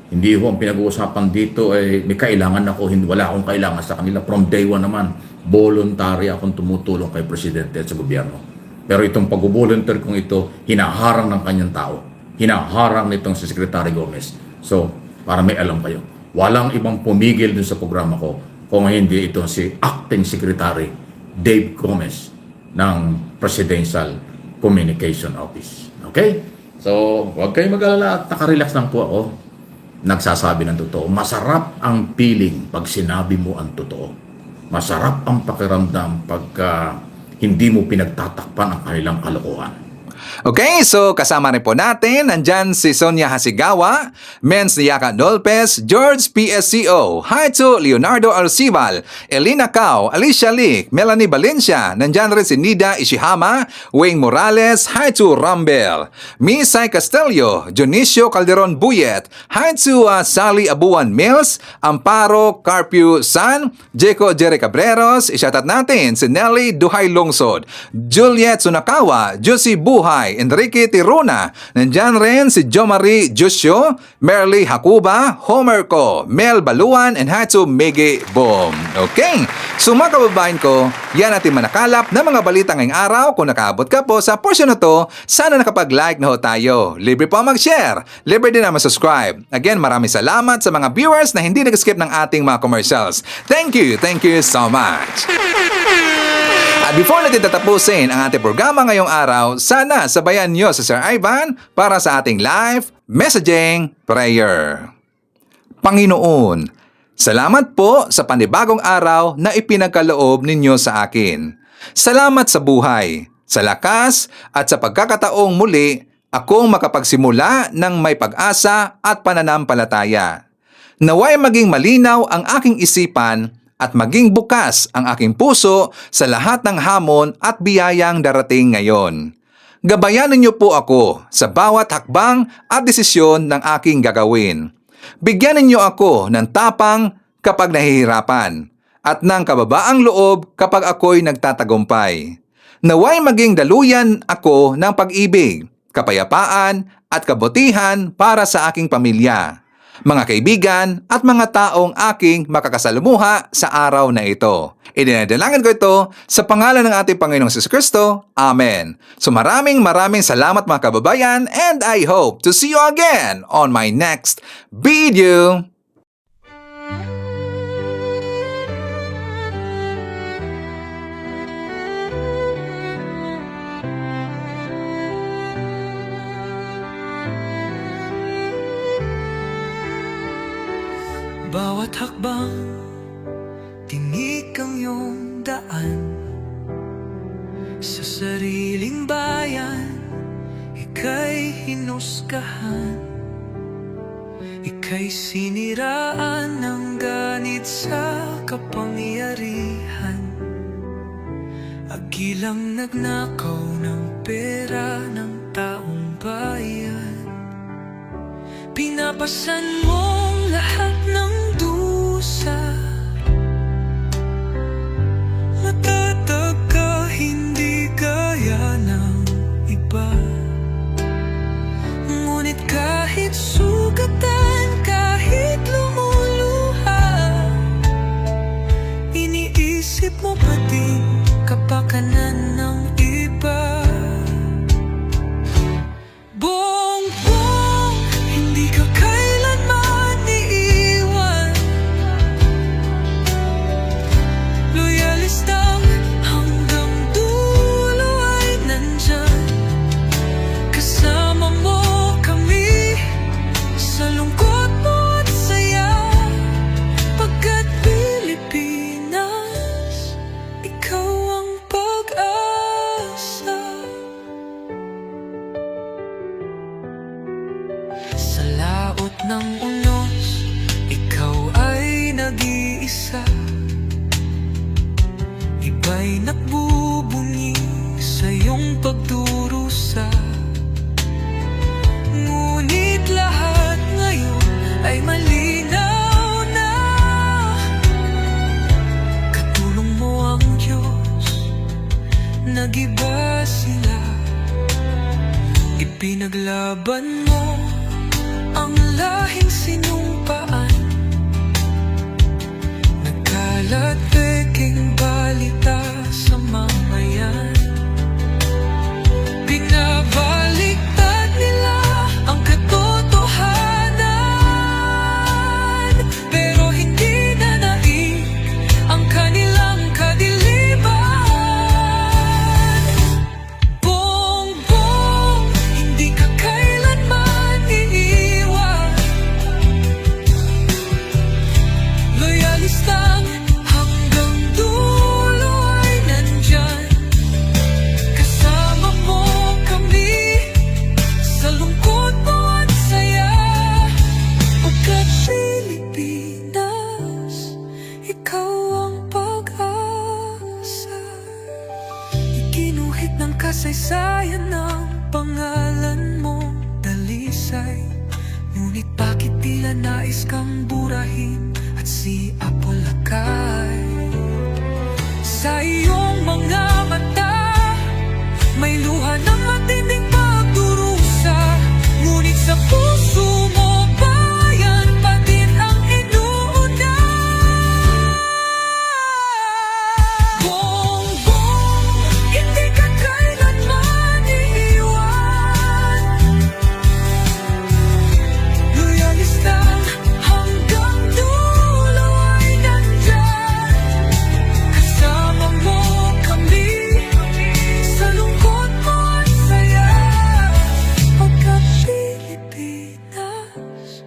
Hindi ho ang pinag-uusapan dito ay may kailangan ako, wala akong kailangan sa kanila. From day one naman, voluntary akong tumutulong kay Presidente at sa gobyerno. Pero itong pag-volunteer kong ito, hinaharang ng kanyang tao. Hinaharang nitong si Secretary Gomez. So, para may alam kayo, walang ibang pumigil dun sa programa ko kung hindi ito si Acting Secretary Dave Gomez ng Presidential Communication Office. Okay? So, huwag kayong mag-alala at nakarelax lang po ako. Nagsasabi ng totoo. Masarap ang feeling pag sinabi mo ang totoo. Masarap ang pakiramdam pagka hindi mo pinagtatakpan ang kanilang kalokohan. Okay, so kasama rin po natin, nandyan si Sonia Hasigawa, Men's Niyaka Dolpes, George PSCO, hi to Leonardo Arcival, Elena Cao, Alicia Lick, Melanie Valencia, nandyan rin si Nida Ishihama, Wayne Morales, hi to Rambel, Misay Castelio, Dionisio Calderon Buyet, hi to Sally Abuan Mills, Amparo Carpio San, Jeco Jerry Cabreros, isyatat natin si Nelly Duhay Lungsod, Juliet Sunakawa, Josie Buhay, Enrique Tiruna, nandyan rin si Jo Marie Jusio, Merly Hakuba, Homer Ko, Mel Baluan, and hi to Miggy Boom. Okay, so mga kababayan ko, yan ating manakalap na mga balita ngayong araw. Kung nakaabot ka po sa portion na to, sana nakapag-like na ho tayo. Libre po mag-share, libre din na mag-subscribe. Again, maraming salamat sa mga viewers na hindi nag-skip ng ating mga commercials. Thank you so much. At before natin tatapusin ang ating programa ngayong araw, sana sabayan nyo sa Sir Ivan para sa ating live messaging prayer. Panginoon, salamat po sa panibagong araw na ipinagkaloob ninyo sa akin. Salamat sa buhay, sa lakas at sa pagkakataong muli akong makapagsimula ng may pag-asa at pananampalataya. Naway maging malinaw ang aking isipan at maging bukas ang aking puso sa lahat ng hamon at biyayang darating ngayon. Gabayan ninyo po ako sa bawat hakbang at desisyon ng aking gagawin. Bigyan ninyo ako ng tapang kapag nahihirapan at ng kababaang loob kapag ako'y nagtatagumpay. Naway maging daluyan ako ng pag-ibig, kapayapaan at kabutihan para sa aking pamilya, mga kaibigan at mga taong aking makakasalamuha sa araw na ito. Idinadalangin ko ito sa pangalan ng ating Panginoong Jesucristo. Amen. So maraming salamat mga kababayan, and I hope to see you again on my next video. Bawat hakbang, tinik ang iyong daan. Sa sariling bayan, ika'y hinusgahan. Ika'y siniraan ng ganit sa kapangyarihan. Agilang nagnakaw ng pera ng taong bayan. Pinapasan mong lahat ng dusa. Matatag ka, hindi gaya ng iba. Ngunit kahit sugatan, kahit lumuluha, iniisip mo pa din kapakanan ng iba. Bongbong, hindi ka kailanman iiwan. Loyalista hanggang dulo ay nandyan. Kasama mo kami sa lungkot mo at saya. Pagkat Pilipinas, ikaw ang pag-asa. Sa laot ng unos, ikaw ay nag-iisa. Iba'y nagbubunyi sa iyong pagdurusa. Ngunit lahat ngayon ay malinaw na. Katulong mo ang Diyos, nag-iba sila. Ipinaglaban mo ang lahing sinumpaan. Nagkalat peking balita sa mamayan. Binabaliktad nila ang katotohanan, pero hindi na naig ang kanilang kadiliman. Bongbong, hindi ka kailanman iiwan. kasaysayan ng pangalan mo dalisay. Ngunit bakit tila nais kang burahin at si Apolakay? Sa iyong mga mata may luha ng matinding pagdurusa, ngunit sa puso mo bayan pa din ang inuuna. Bongbong, hindi ka kailanman iiwan. Loyalista hanggang dulo ay nandyan. Kasama mo kami sa lungkot mo at saya. Pagka-Pilipinas,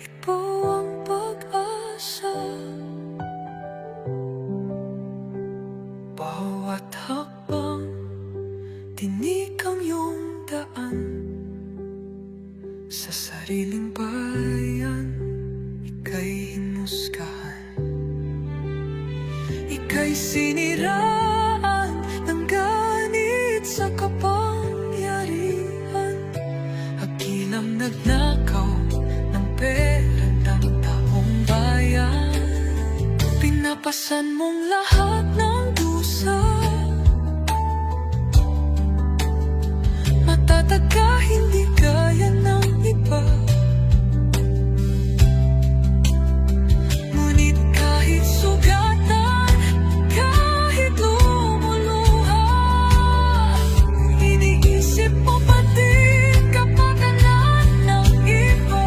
ikaw ang pag-asa. Bawat hakbang, tinik ang iyong daan. Sa sariling bayan, ika'y hinusgahan. Ika'y siniraan ng ganit sa kapangyarihan. Hakilang nagnakaw ng pera ng taong bayan. Pinapasan mong lahat ng dusa. Matatag ka, hindi gaya ng iba. Ngunit kahit sugatan, kahit lumuluha, iniisip mo pa din kapakanan ng iba.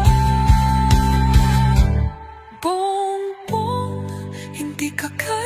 Bongbong, hindi ka kaya